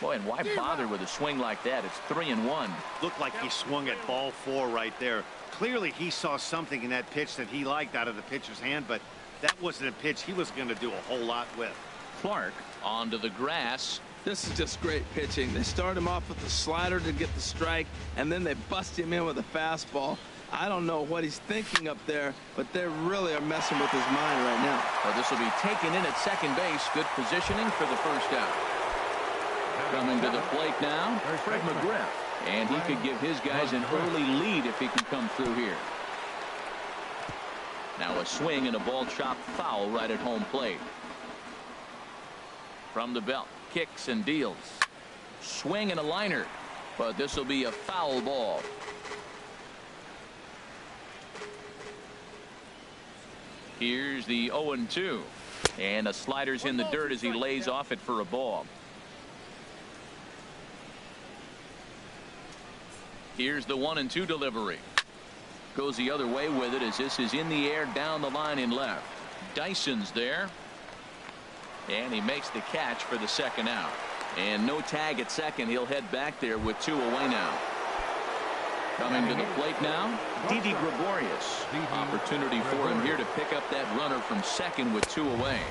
Boy, and why bother with a swing like that? It's 3-1. Looked like he swung at ball 4 right there. Clearly he saw something in that pitch that he liked out of the pitcher's hand, but that wasn't a pitch he was going to do a whole lot with. Clark onto the grass. This is just great pitching. They start him off with the slider to get the strike, and then they bust him in with a fastball. I don't know what he's thinking up there, but they really are messing with his mind right now. Well, this will be taken in at second base. Good positioning for the first out. Coming to the plate now, Fred McGriff. And he could give his guys an early lead if he can come through here. Now a swing and a ball chopped foul right at home plate. From the belt, kicks and deals. Swing and a liner, but this will be a foul ball. Here's the 0-2, and a slider's in the dirt as he lays off it for a ball. Here's the 1-2 delivery. Goes the other way with it as this is in the air down the line in left. Dyson's there. And he makes the catch for the second out. And no tag at second. He'll head back there with 2 away now. Coming to the plate now, Didi Gregorius. Opportunity for him here to pick up that runner from second with 2 away.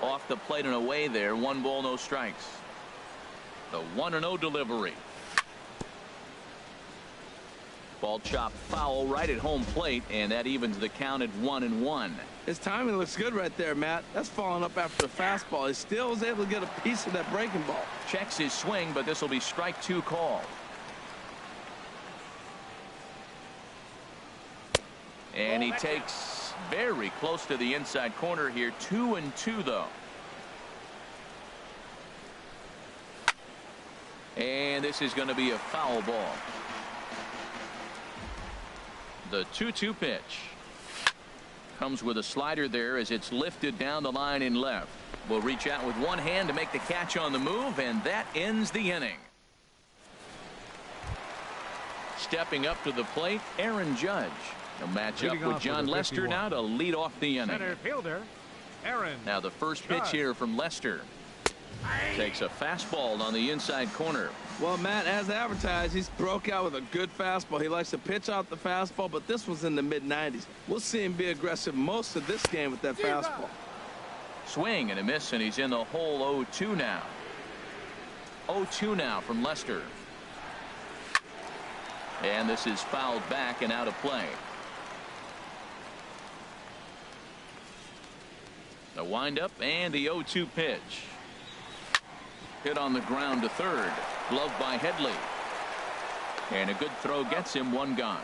Off the plate and away there. 1 ball, no strikes. The 1-0 delivery. Ball chopped foul right at home plate, and that evens the count at 1-1. His timing looks good right there, Matt. That's following up after a fastball. He still was able to get a piece of that breaking ball. Checks his swing, but this will be strike 2 called. And he takes very close to the inside corner here. 2-2 though. And this is going to be a foul ball. The 2-2 pitch comes with a slider there as it's lifted down the line in left. Will reach out with one hand to make the catch on the move, and that ends the inning. Stepping up to the plate, Aaron Judge. He'll match up with John Lester now to lead off the inning. Center fielder, Aaron. Now the first pitch here from Lester. Takes a fastball on the inside corner. Well, Matt, as advertised, he's broke out with a good fastball. He likes to pitch out the fastball, but this was in the mid-90s. We'll see him be aggressive most of this game with that fastball. Swing and a miss, and he's in the hole. 0-2 now. 0-2 now from Lester. And this is fouled back and out of play. The windup and the 0-2 pitch. Hit on the ground to third. Glove by Headley. And a good throw gets him 1 gone.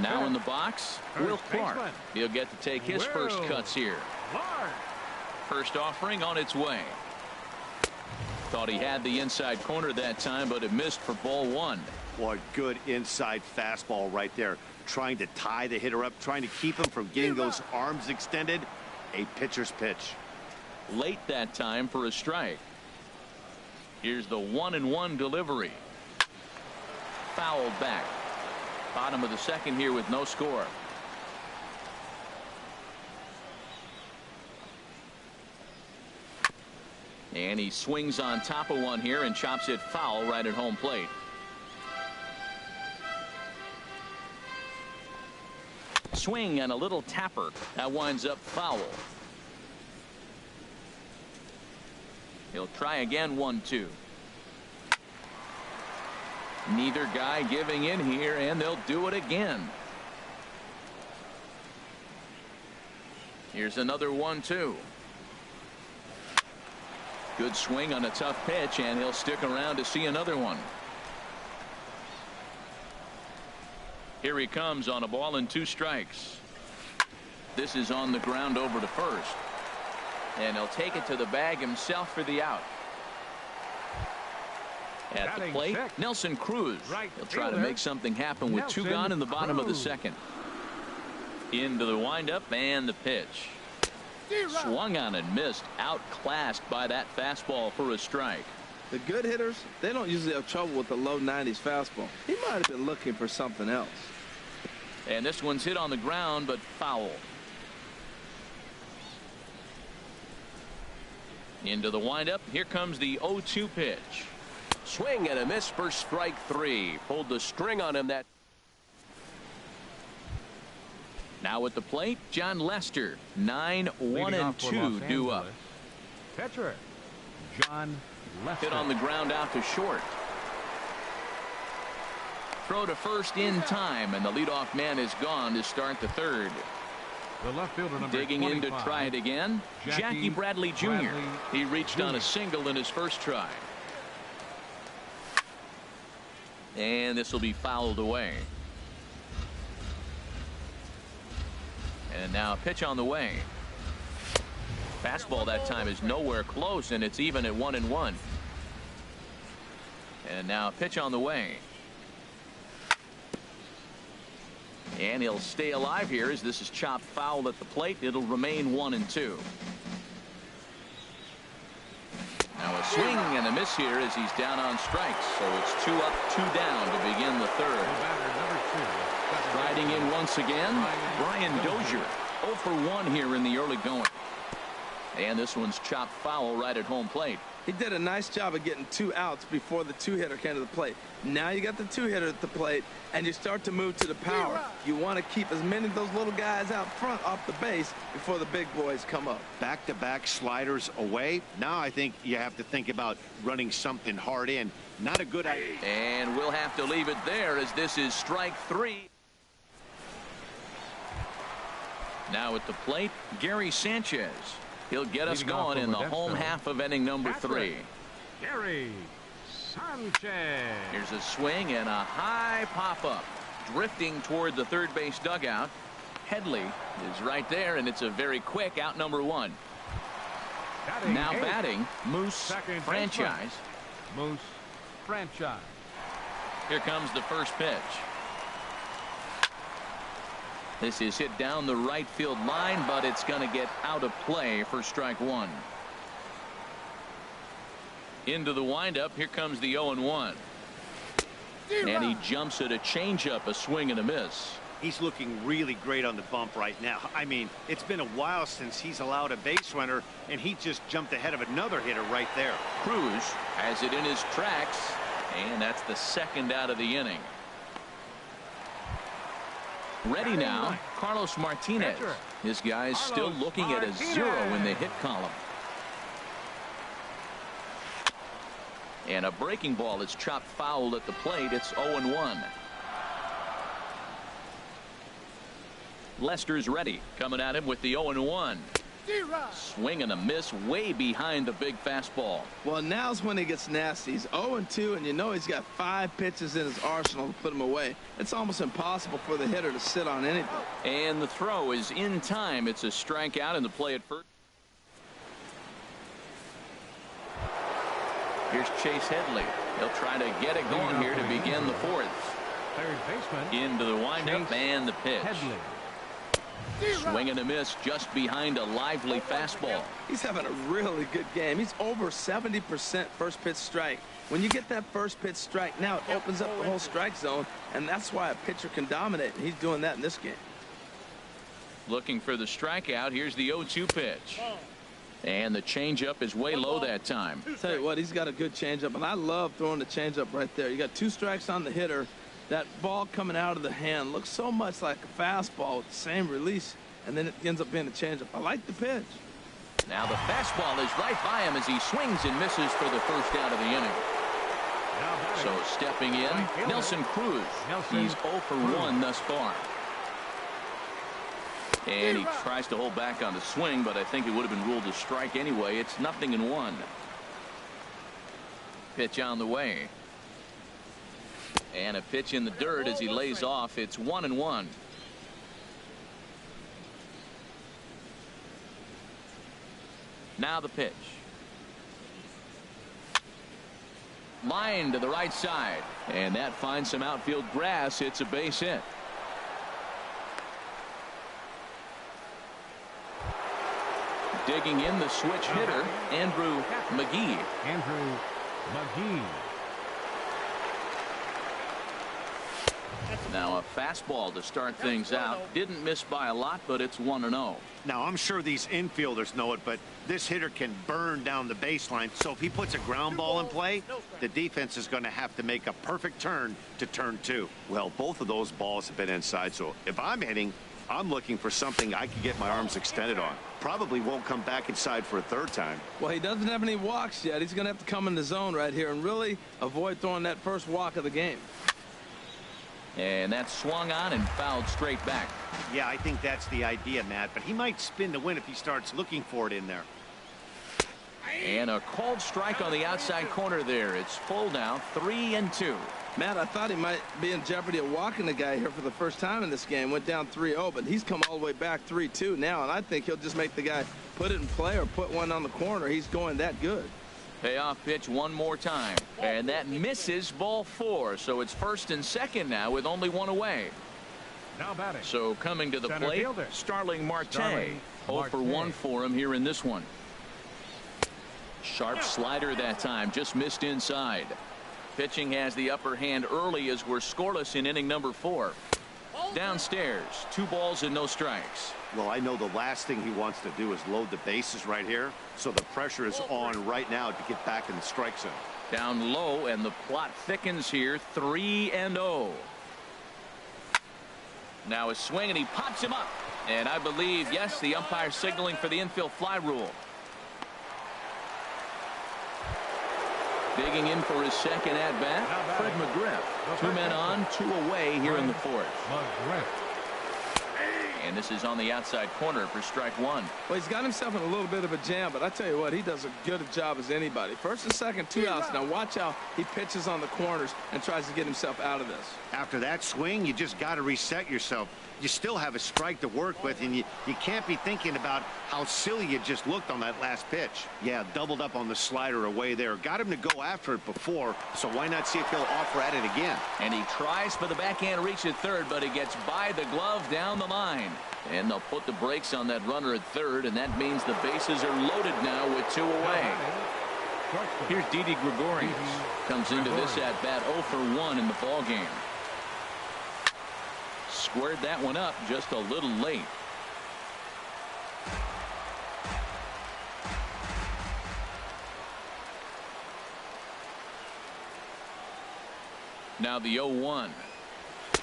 Now in the box, Will Clark. He'll get to take his first cuts here. First offering on its way. Thought he had the inside corner that time, but it missed for ball 1. Boy, good inside fastball right there. Trying to tie the hitter up, trying to keep him from getting those arms extended. A pitcher's pitch. Late that time for a strike. Here's the 1-1 delivery. Fouled back. Bottom of the second here with no score. And he swings on top of one here and chops it foul right at home plate. Swing and a little tapper. That winds up foul. He'll try again. 1-2. Neither guy giving in here, and they'll do it again. Here's another 1-2. Good swing on a tough pitch, and he'll stick around to see another one. Here he comes on a ball and 2 strikes. This is on the ground over to first. And he'll take it to the bag himself for the out. At the Batting plate, sixth. Nelson Cruz. Right He'll try to fielder, make something happen with two Nelson gone in the bottom of the Cruz. second. Into the windup and the pitch. Swung on and missed. Outclassed by that fastball for a strike. The good hitters, they don't usually have trouble with the low 90s fastball. He might have been looking for something else. And this one's hit on the ground, but foul. Into the windup. Here comes the 0-2 pitch. Swing and a miss for strike three. Pulled the string on him. That Now at the plate, John Lester. 9, 1, Leading and off for 2 Los due up. Angeles, pitcher John Lester. Hit on the ground out to short. Throw to first in time, and the leadoff man is gone to start the third. The left fielder, number Digging in to 25, try it again, Jackie Bradley Jr. He reached on a single in his first try. And this will be fouled away. And now a pitch on the way. Fastball that time is nowhere close, and it's even at 1-1. And now a pitch on the way. And he'll stay alive here as this is chopped foul at the plate. It'll remain 1-2. Now a swing and a miss here as he's down on strikes. So it's 2 up, 2 down to begin the third. The batter, number 2. Riding in once again, Brian Dozier. 0 for 1 here in the early going. And this one's chopped foul right at home plate. He did a nice job of getting 2 outs before the 2-hitter came to the plate. Now you got the 2-hitter at the plate, and you start to move to the power. You want to keep as many of those little guys out front off the base before the big boys come up. Back-to-back sliders away. Now I think you have to think about running something hard in. Not a good idea. And we'll have to leave it there as this is strike 3. Now at the plate, Gary Sanchez. He'll get us Leading off going in the over home Desto. half of inning number 3. Gary Sanchez. Here's a swing and a high pop-up. Drifting toward the third base dugout. Headley is right there, and it's a very quick out number 1. Batting Now eighth. batting, Moose Second Franchise. baseman, Moose Franchise. Here comes the first pitch. This is hit down the right field line, but it's going to get out of play for strike 1. Into the windup. Here comes the 0-1. And he jumps at a changeup, a swing and a miss. He's looking really great on the bump right now. I mean, it's been a while since he's allowed a base runner, and he just jumped ahead of another hitter right there. Cruz has it in his tracks, and that's the second out of the inning. Ready now, Carlos Martinez. This guy's still looking at a 0 in the hit column. And a breaking ball is chopped foul at the plate. It's 0-1. Lester's ready, coming at him with the 0-1. Swing and a miss way behind the big fastball. Well, now's when he gets nasty. He's 0-2, and you know he's got 5 pitches in his arsenal to put him away. It's almost impossible for the hitter to sit on anything. And the throw is in time. It's a strikeout in the play at first. Here's Chase Headley. He'll try to get it going here to begin the 4th. Third baseman. Into the windup Chase and the pitch. Headley. Swing and a miss just behind a lively fastball. He's having a really good game. He's over 70% first pitch strike. When you get that first pitch strike, now it opens up the whole strike zone, and that's why a pitcher can dominate, and he's doing that in this game. Looking for the strikeout. Here's the 0-2 pitch. And the changeup is way low that time. Tell you what, he's got a good changeup, and I love throwing the changeup right there. You got 2 strikes on the hitter. That ball coming out of the hand looks so much like a fastball with the same release, and then it ends up being a changeup. I like the pitch. Now the fastball is right by him as he swings and misses for the first out of the inning. Now batting, So stepping in, right fielder, Nelson Cruz. Nelson He's 0 for 1 thus far. And he tries to hold back on the swing, but I think it would have been ruled a strike anyway. It's 0-1. Pitch on the way. And a pitch in the dirt as he lays off. It's 1-1. Now the pitch. Line to the right side. And that finds some outfield grass. It's a base hit. Digging in the switch hitter, Andrew McGee. Andrew McGee. Now a fastball to start things out. Didn't miss by a lot, but it's 1-0. Now, I'm sure these infielders know it, but this hitter can burn down the baseline. So if he puts a ground ball in play, the defense is going to have to make a perfect turn to turn 2. Well, both of those balls have been inside. So if I'm hitting, I'm looking for something I can get my arms extended on. Probably won't come back inside for a third time. Well, he doesn't have any walks yet. He's going to have to come in the zone right here and really avoid throwing that first walk of the game. And that's swung on and fouled straight back. Yeah, I think that's the idea, Matt. But he might spin to win if he starts looking for it in there. And a called strike on the outside corner there. It's full now, 3-2. Matt, I thought he might be in jeopardy of walking the guy here for the first time in this game. Went down 3-0, but he's come all the way back 3-2 now, and I think he'll just make the guy put it in play or put one on the corner. He's going that good. Payoff pitch one more time, and that misses, ball 4. So it's first and second now with only one away. Now batting. So coming to the Center plate, fielder. Starling Marte. Starling 0 for 1 for him here in this one. Sharp slider that time, just missed inside. Pitching has the upper hand early as we're scoreless in inning number 4. Downstairs, 2 balls and no strikes. Well, I know the last thing he wants to do is load the bases right here. So the pressure is on right now to get back in the strike zone. Down low, and the plot thickens here, 3-0. Now a swing, and he pops him up. And I believe, yes, the umpire signaling for the infield fly rule. Digging in for his second at-bat, Fred McGriff. 2 men on, 2 away here in the 4th. McGriff. And this is on the outside corner for strike 1. Well, he's got himself in a little bit of a jam, but I tell you what, he does a good job as anybody. First and second, 2 outs. Now watch how he pitches on the corners and tries to get himself out of this. After that swing, you just got to reset yourself. You still have a strike to work with, and you can't be thinking about how silly you just looked on that last pitch. Yeah, doubled up on the slider away there. Got him to go after it before, so why not see if he'll offer at it again? And he tries for the backhand reach at third, but he gets by the glove down the line. And they'll put the brakes on that runner at third, and that means the bases are loaded now with 2 away. Here's Didi Gregorius. Comes into this at-bat 0 for 1 in the ball game. Squared that one up just a little late. Now the 0-1.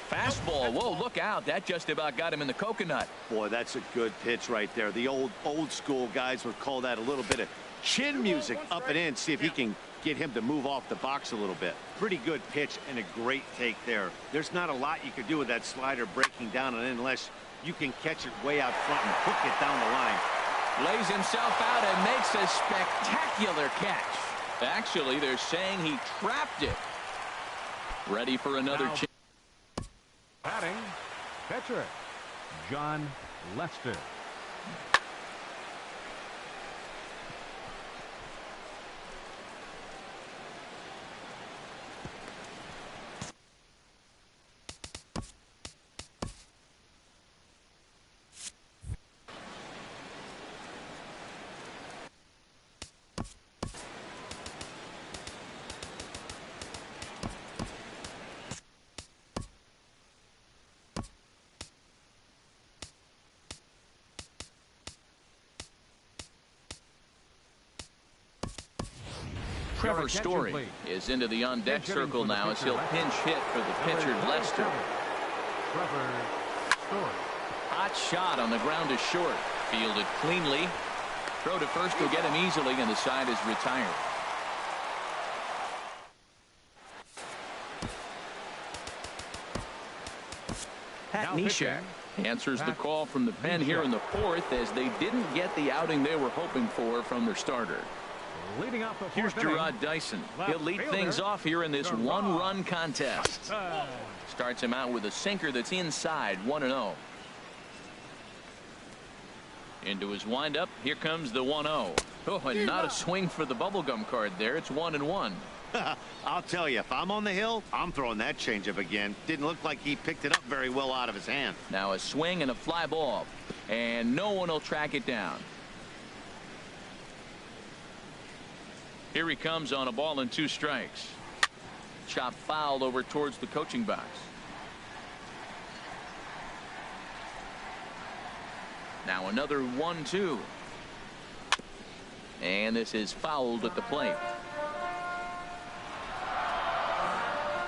Fastball. Whoa, look out. That just about got him in the coconut. Boy, that's a good pitch right there. The old school guys would call that a little bit of chin music up and in. See if he can get him to move off the box a little bit. Pretty good pitch and a great take there. There's not a lot you could do with that slider breaking down and in unless you can catch it way out front and hook it down the line. Lays himself out and makes a spectacular catch. Actually, they're saying he trapped it. Ready for another chance. Batting, pitcher, John Lester. Trevor Story is into the on-deck circle now as he'll pinch hit for the pitcher Lester. Trevor Story. Hot shot on the ground is short. Fielded cleanly. Throw to first will get him easily, and the side is retired. Pat Neshek answers the call from the pen here in the 4th as they didn't get the outing they were hoping for from their starter. Leading off the Here's Gerard Dyson. He'll lead things off here in this one-run contest. Starts him out with a sinker that's inside, 1-0. Into his windup. Here comes the 1-0. Oh, and not a swing for the bubblegum card there. It's 1-1. I'll tell you, if I'm on the hill, I'm throwing that changeup again. Didn't look like he picked it up very well out of his hand. Now a swing and a fly ball, and no one will track it down. Here he comes on a ball and 2 strikes. Chop foul over towards the coaching box. Now another 1-2. And this is fouled at the plate.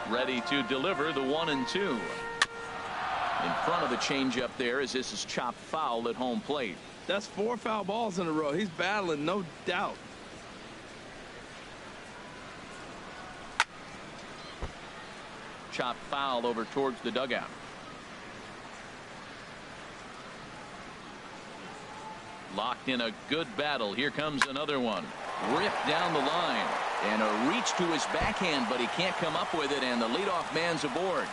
Ready to deliver the 1-2. In front of the changeup there as this is chopped foul at home plate. That's 4 foul balls in a row. He's battling, no doubt. Chopped foul over towards the dugout. Locked in a good battle. Here comes another one. Ripped down the line. And a reach to his backhand, but he can't come up with it, and the leadoff man's aboard.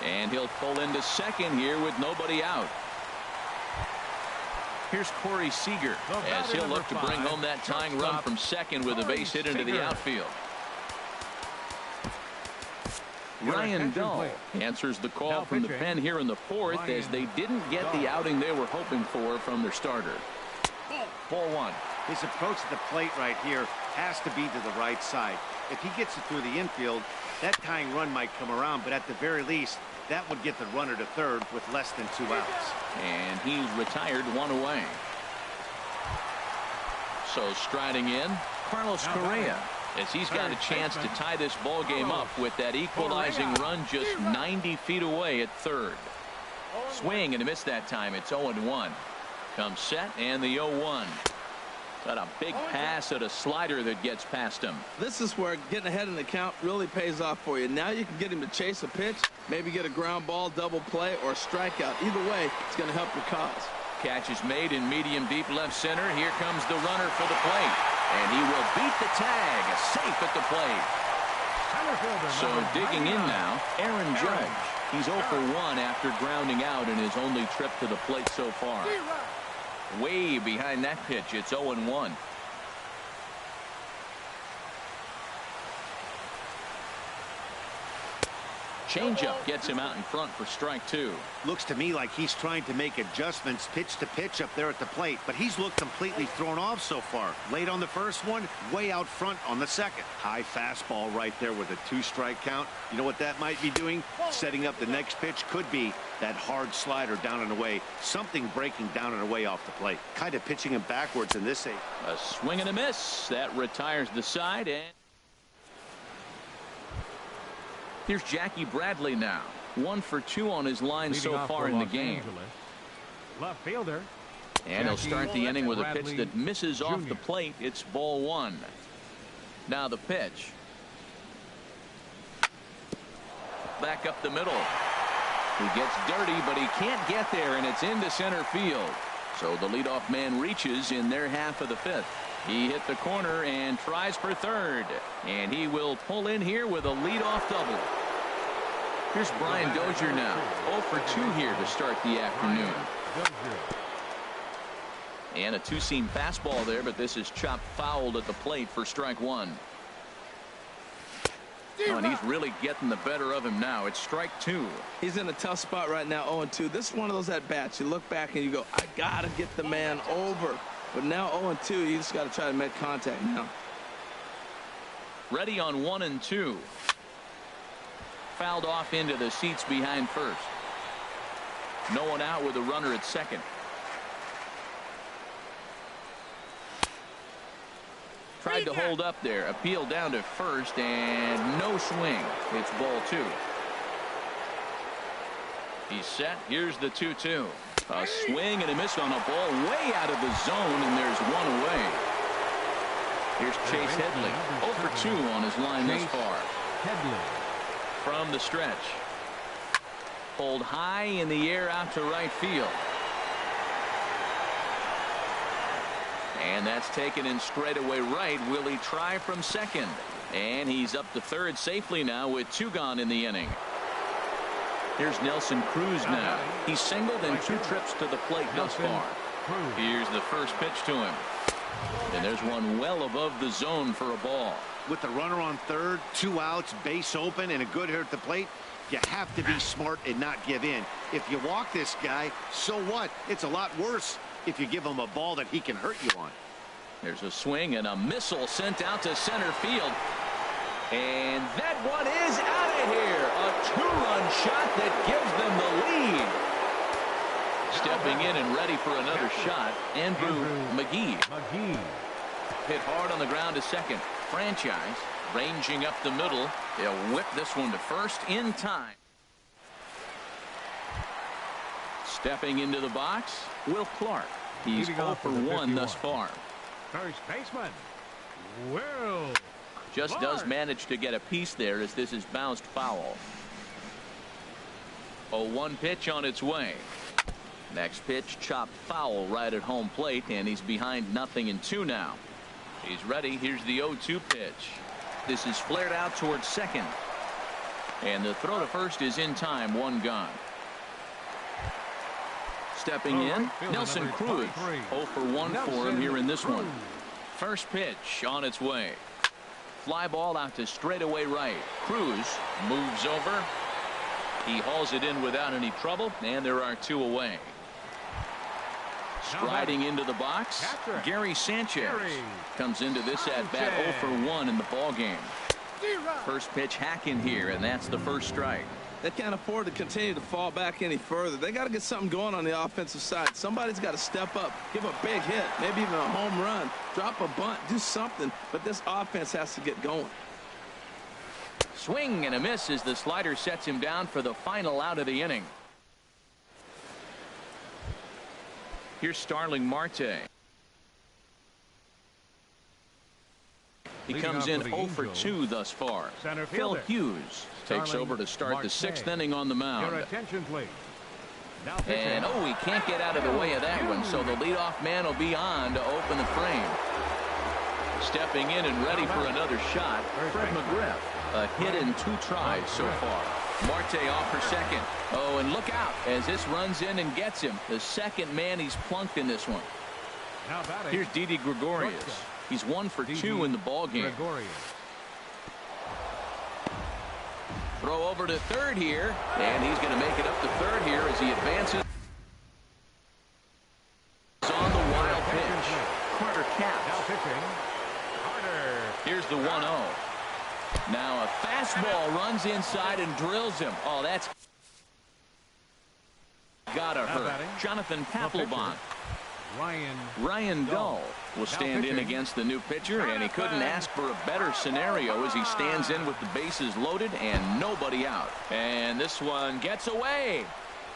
And he'll pull into second here with nobody out. Here's Corey Seager as he'll look to bring home that tying run from second with a base hit into the outfield. Ryan Dull answers the call from the pen here in the 4th as they didn't get the outing they were hoping for from their starter. Ball 1. His approach to the plate right here has to be to the right side. If he gets it through the infield, that tying run might come around, but at the very least, that would get the runner to third with less than 2 outs. And he's retired 1 away. So striding in, Carlos Correa, as he's got a chance to tie this ball game up with that equalizing run just 90 feet away at third. Swing and a miss that time. It's 0-1. Comes set and the 0-1. Got a big pass at a slider that gets past him. This is where getting ahead in the count really pays off for you. Now you can get him to chase a pitch, maybe get a ground ball, double play, or a strikeout. Either way, it's going to help your cause. Catch is made in medium deep left center. Here comes the runner for the plate. And he will beat the tag. Safe at the plate. So digging in now, Aaron Judge. He's 0 for 1 after grounding out in his only trip to the plate so far. Way behind that pitch. It's 0-1. Changeup gets him out in front for strike 2. Looks to me like he's trying to make adjustments pitch to pitch up there at the plate, but he's looked completely thrown off so far. Late on the first one, way out front on the second. High fastball right there with a 2-strike count. You know what that might be doing? Setting up the next pitch could be that hard slider down and away. Something breaking down and away off the plate. Kind of pitching him backwards in this 8th. A swing and a miss. That retires the side. And here's Jackie Bradley now. 1 for 2 on his line so far in the game. Left fielder. And he'll start the inning with a pitch that misses off the plate. It's ball 1. Now the pitch. Back up the middle. He gets dirty, but he can't get there, and it's into center field. So the leadoff man reaches in their half of the 5th. He hit the corner and tries for third. And he will pull in here with a leadoff double. Here's Brian Dozier now. 0 for 2 here to start the afternoon. And a 2-seam fastball there, but this is chopped fouled at the plate for strike 1. Oh, and he's really getting the better of him now. It's strike 2. He's in a tough spot right now, 0-2. This is one of those at-bats. You look back and you go, I got to get the man over. But now 0-2, you just got to try to make contact now. Ready on 1-2. Fouled off into the seats behind first. No one out with a runner at second. Tried to hold up there. Appeal down to first and no swing. It's ball 2. He's set. Here's the 2-2. A swing and a miss on a ball way out of the zone, and there's 1 away. Here's Chase Headley. 0 for 2 on his line thus far. From the stretch. Pulled high in the air out to right field. And that's taken in straightaway right. Will he try from second? And he's up to third safely now with 2 gone in the inning. Here's Nelson Cruz now. He's singled in 2 trips to the plate thus far. Here's the first pitch to him. And there's one well above the zone for a ball. With the runner on third, 2 outs, base open, and a good hitter at the plate, you have to be smart and not give in. If you walk this guy, so what? It's a lot worse if you give him a ball that he can hurt you on. There's a swing and a missile sent out to center field. And that one is out of here. A 2-run shot that gives them the lead. Stepping in and ready for another shot, Andrew McGee. Hit hard on the ground to second. Franchise ranging up the middle. They'll whip this one to first in time. Stepping into the box, Will Clark. He's 0 for 1 thus far. First baseman, Will Just Clark. does manage to get a piece there as this is bounced foul. 0-1 pitch on its way. Next pitch chopped foul right at home plate, and he's behind 0-2 now. He's ready. Here's the 0-2 pitch. This is flared out towards second. And the throw to first is in time. 1 gone. Stepping in, Nelson Cruz. 0 for 1 for him here in this one. First pitch on its way. Fly ball out to straightaway right. Cruz moves over. He hauls it in without any trouble, and there are 2 away. Striding into the box, Gary Sanchez comes into this at bat 0 for 1 in the ball game. First pitch hacking here, and that's the first strike. They can't afford to continue to fall back any further. They got to get something going on the offensive side. Somebody's got to step up, give a big hit, maybe even a home run, drop a bunt, do something. But this offense has to get going. Swing and a miss as the slider sets him down for the final out of the inning. Here's Starling Marte. He comes in 0 for 2 thus far. Phil Hughes takes over to start the 6th inning on the mound. Your attention, please. And he can't get out of the way of that one, so the leadoff man will be on to open the frame. Stepping in and ready for another shot, Fred McGriff. A hit in 2 tries so far. Marte off for second. Oh, and look out as this runs in and gets him. The second man he's plunked in this one. Here's Didi Gregorius. He's 1 for 2 in the ball game. Throw over to third here, and he's going to make it up to third here as he advances on the wild pitch. Carter Capps. Here's the 1-0. Now a fastball runs inside and drills him. Oh, that's gotta hurt. Jonathan Papelbon. Ryan Dull will stand in against the new pitcher, and he couldn't ask for a better scenario as he stands in with the bases loaded and nobody out. And this one gets away,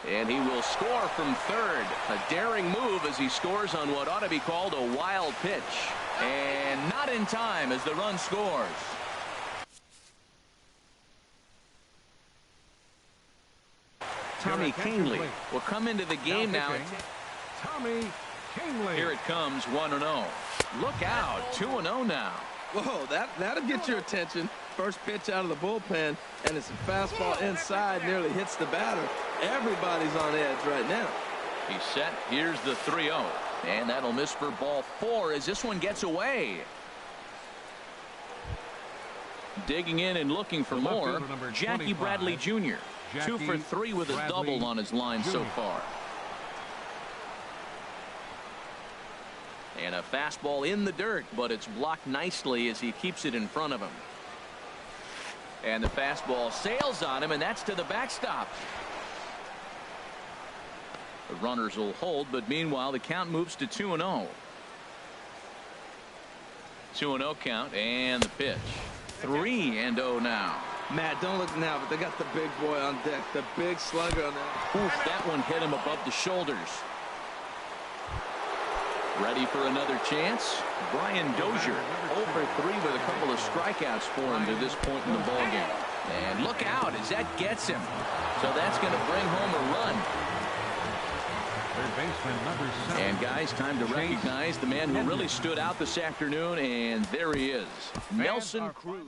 and he will score from third. A daring move as he scores on what ought to be called a wild pitch, and not in time as the run scores. Tommy Kingley will come into the game now. Tommy Kingley. Here it comes, 1-0. Look out, 2-0 now. Whoa, that'll get your attention. First pitch out of the bullpen, and it's a fastball inside, nearly hits the batter. Everybody's on edge right now. He's set. Here's the 3-0. And that'll miss for ball 4 as this one gets away. Digging in and looking for more, Jackie Bradley Jr. 2 for 3 with a double on his line so far. And a fastball in the dirt, but it's blocked nicely as he keeps it in front of him. And the fastball sails on him, and that's to the backstop. The runners will hold, but meanwhile the count moves to 2-0. 2-0 count, and the pitch. 3-0 now. Matt, don't look now, but they got the big boy on deck, the big slugger on that. Oof, that one hit him above the shoulders. Ready for another chance? Brian Dozier, 0 for 3 with a couple of strikeouts for him to this point in the ballgame. And look out as that gets him. So that's going to bring home a run. Third baseman number 7. And guys, time to recognize the man who really stood out this afternoon, and there he is, Nelson Cruz.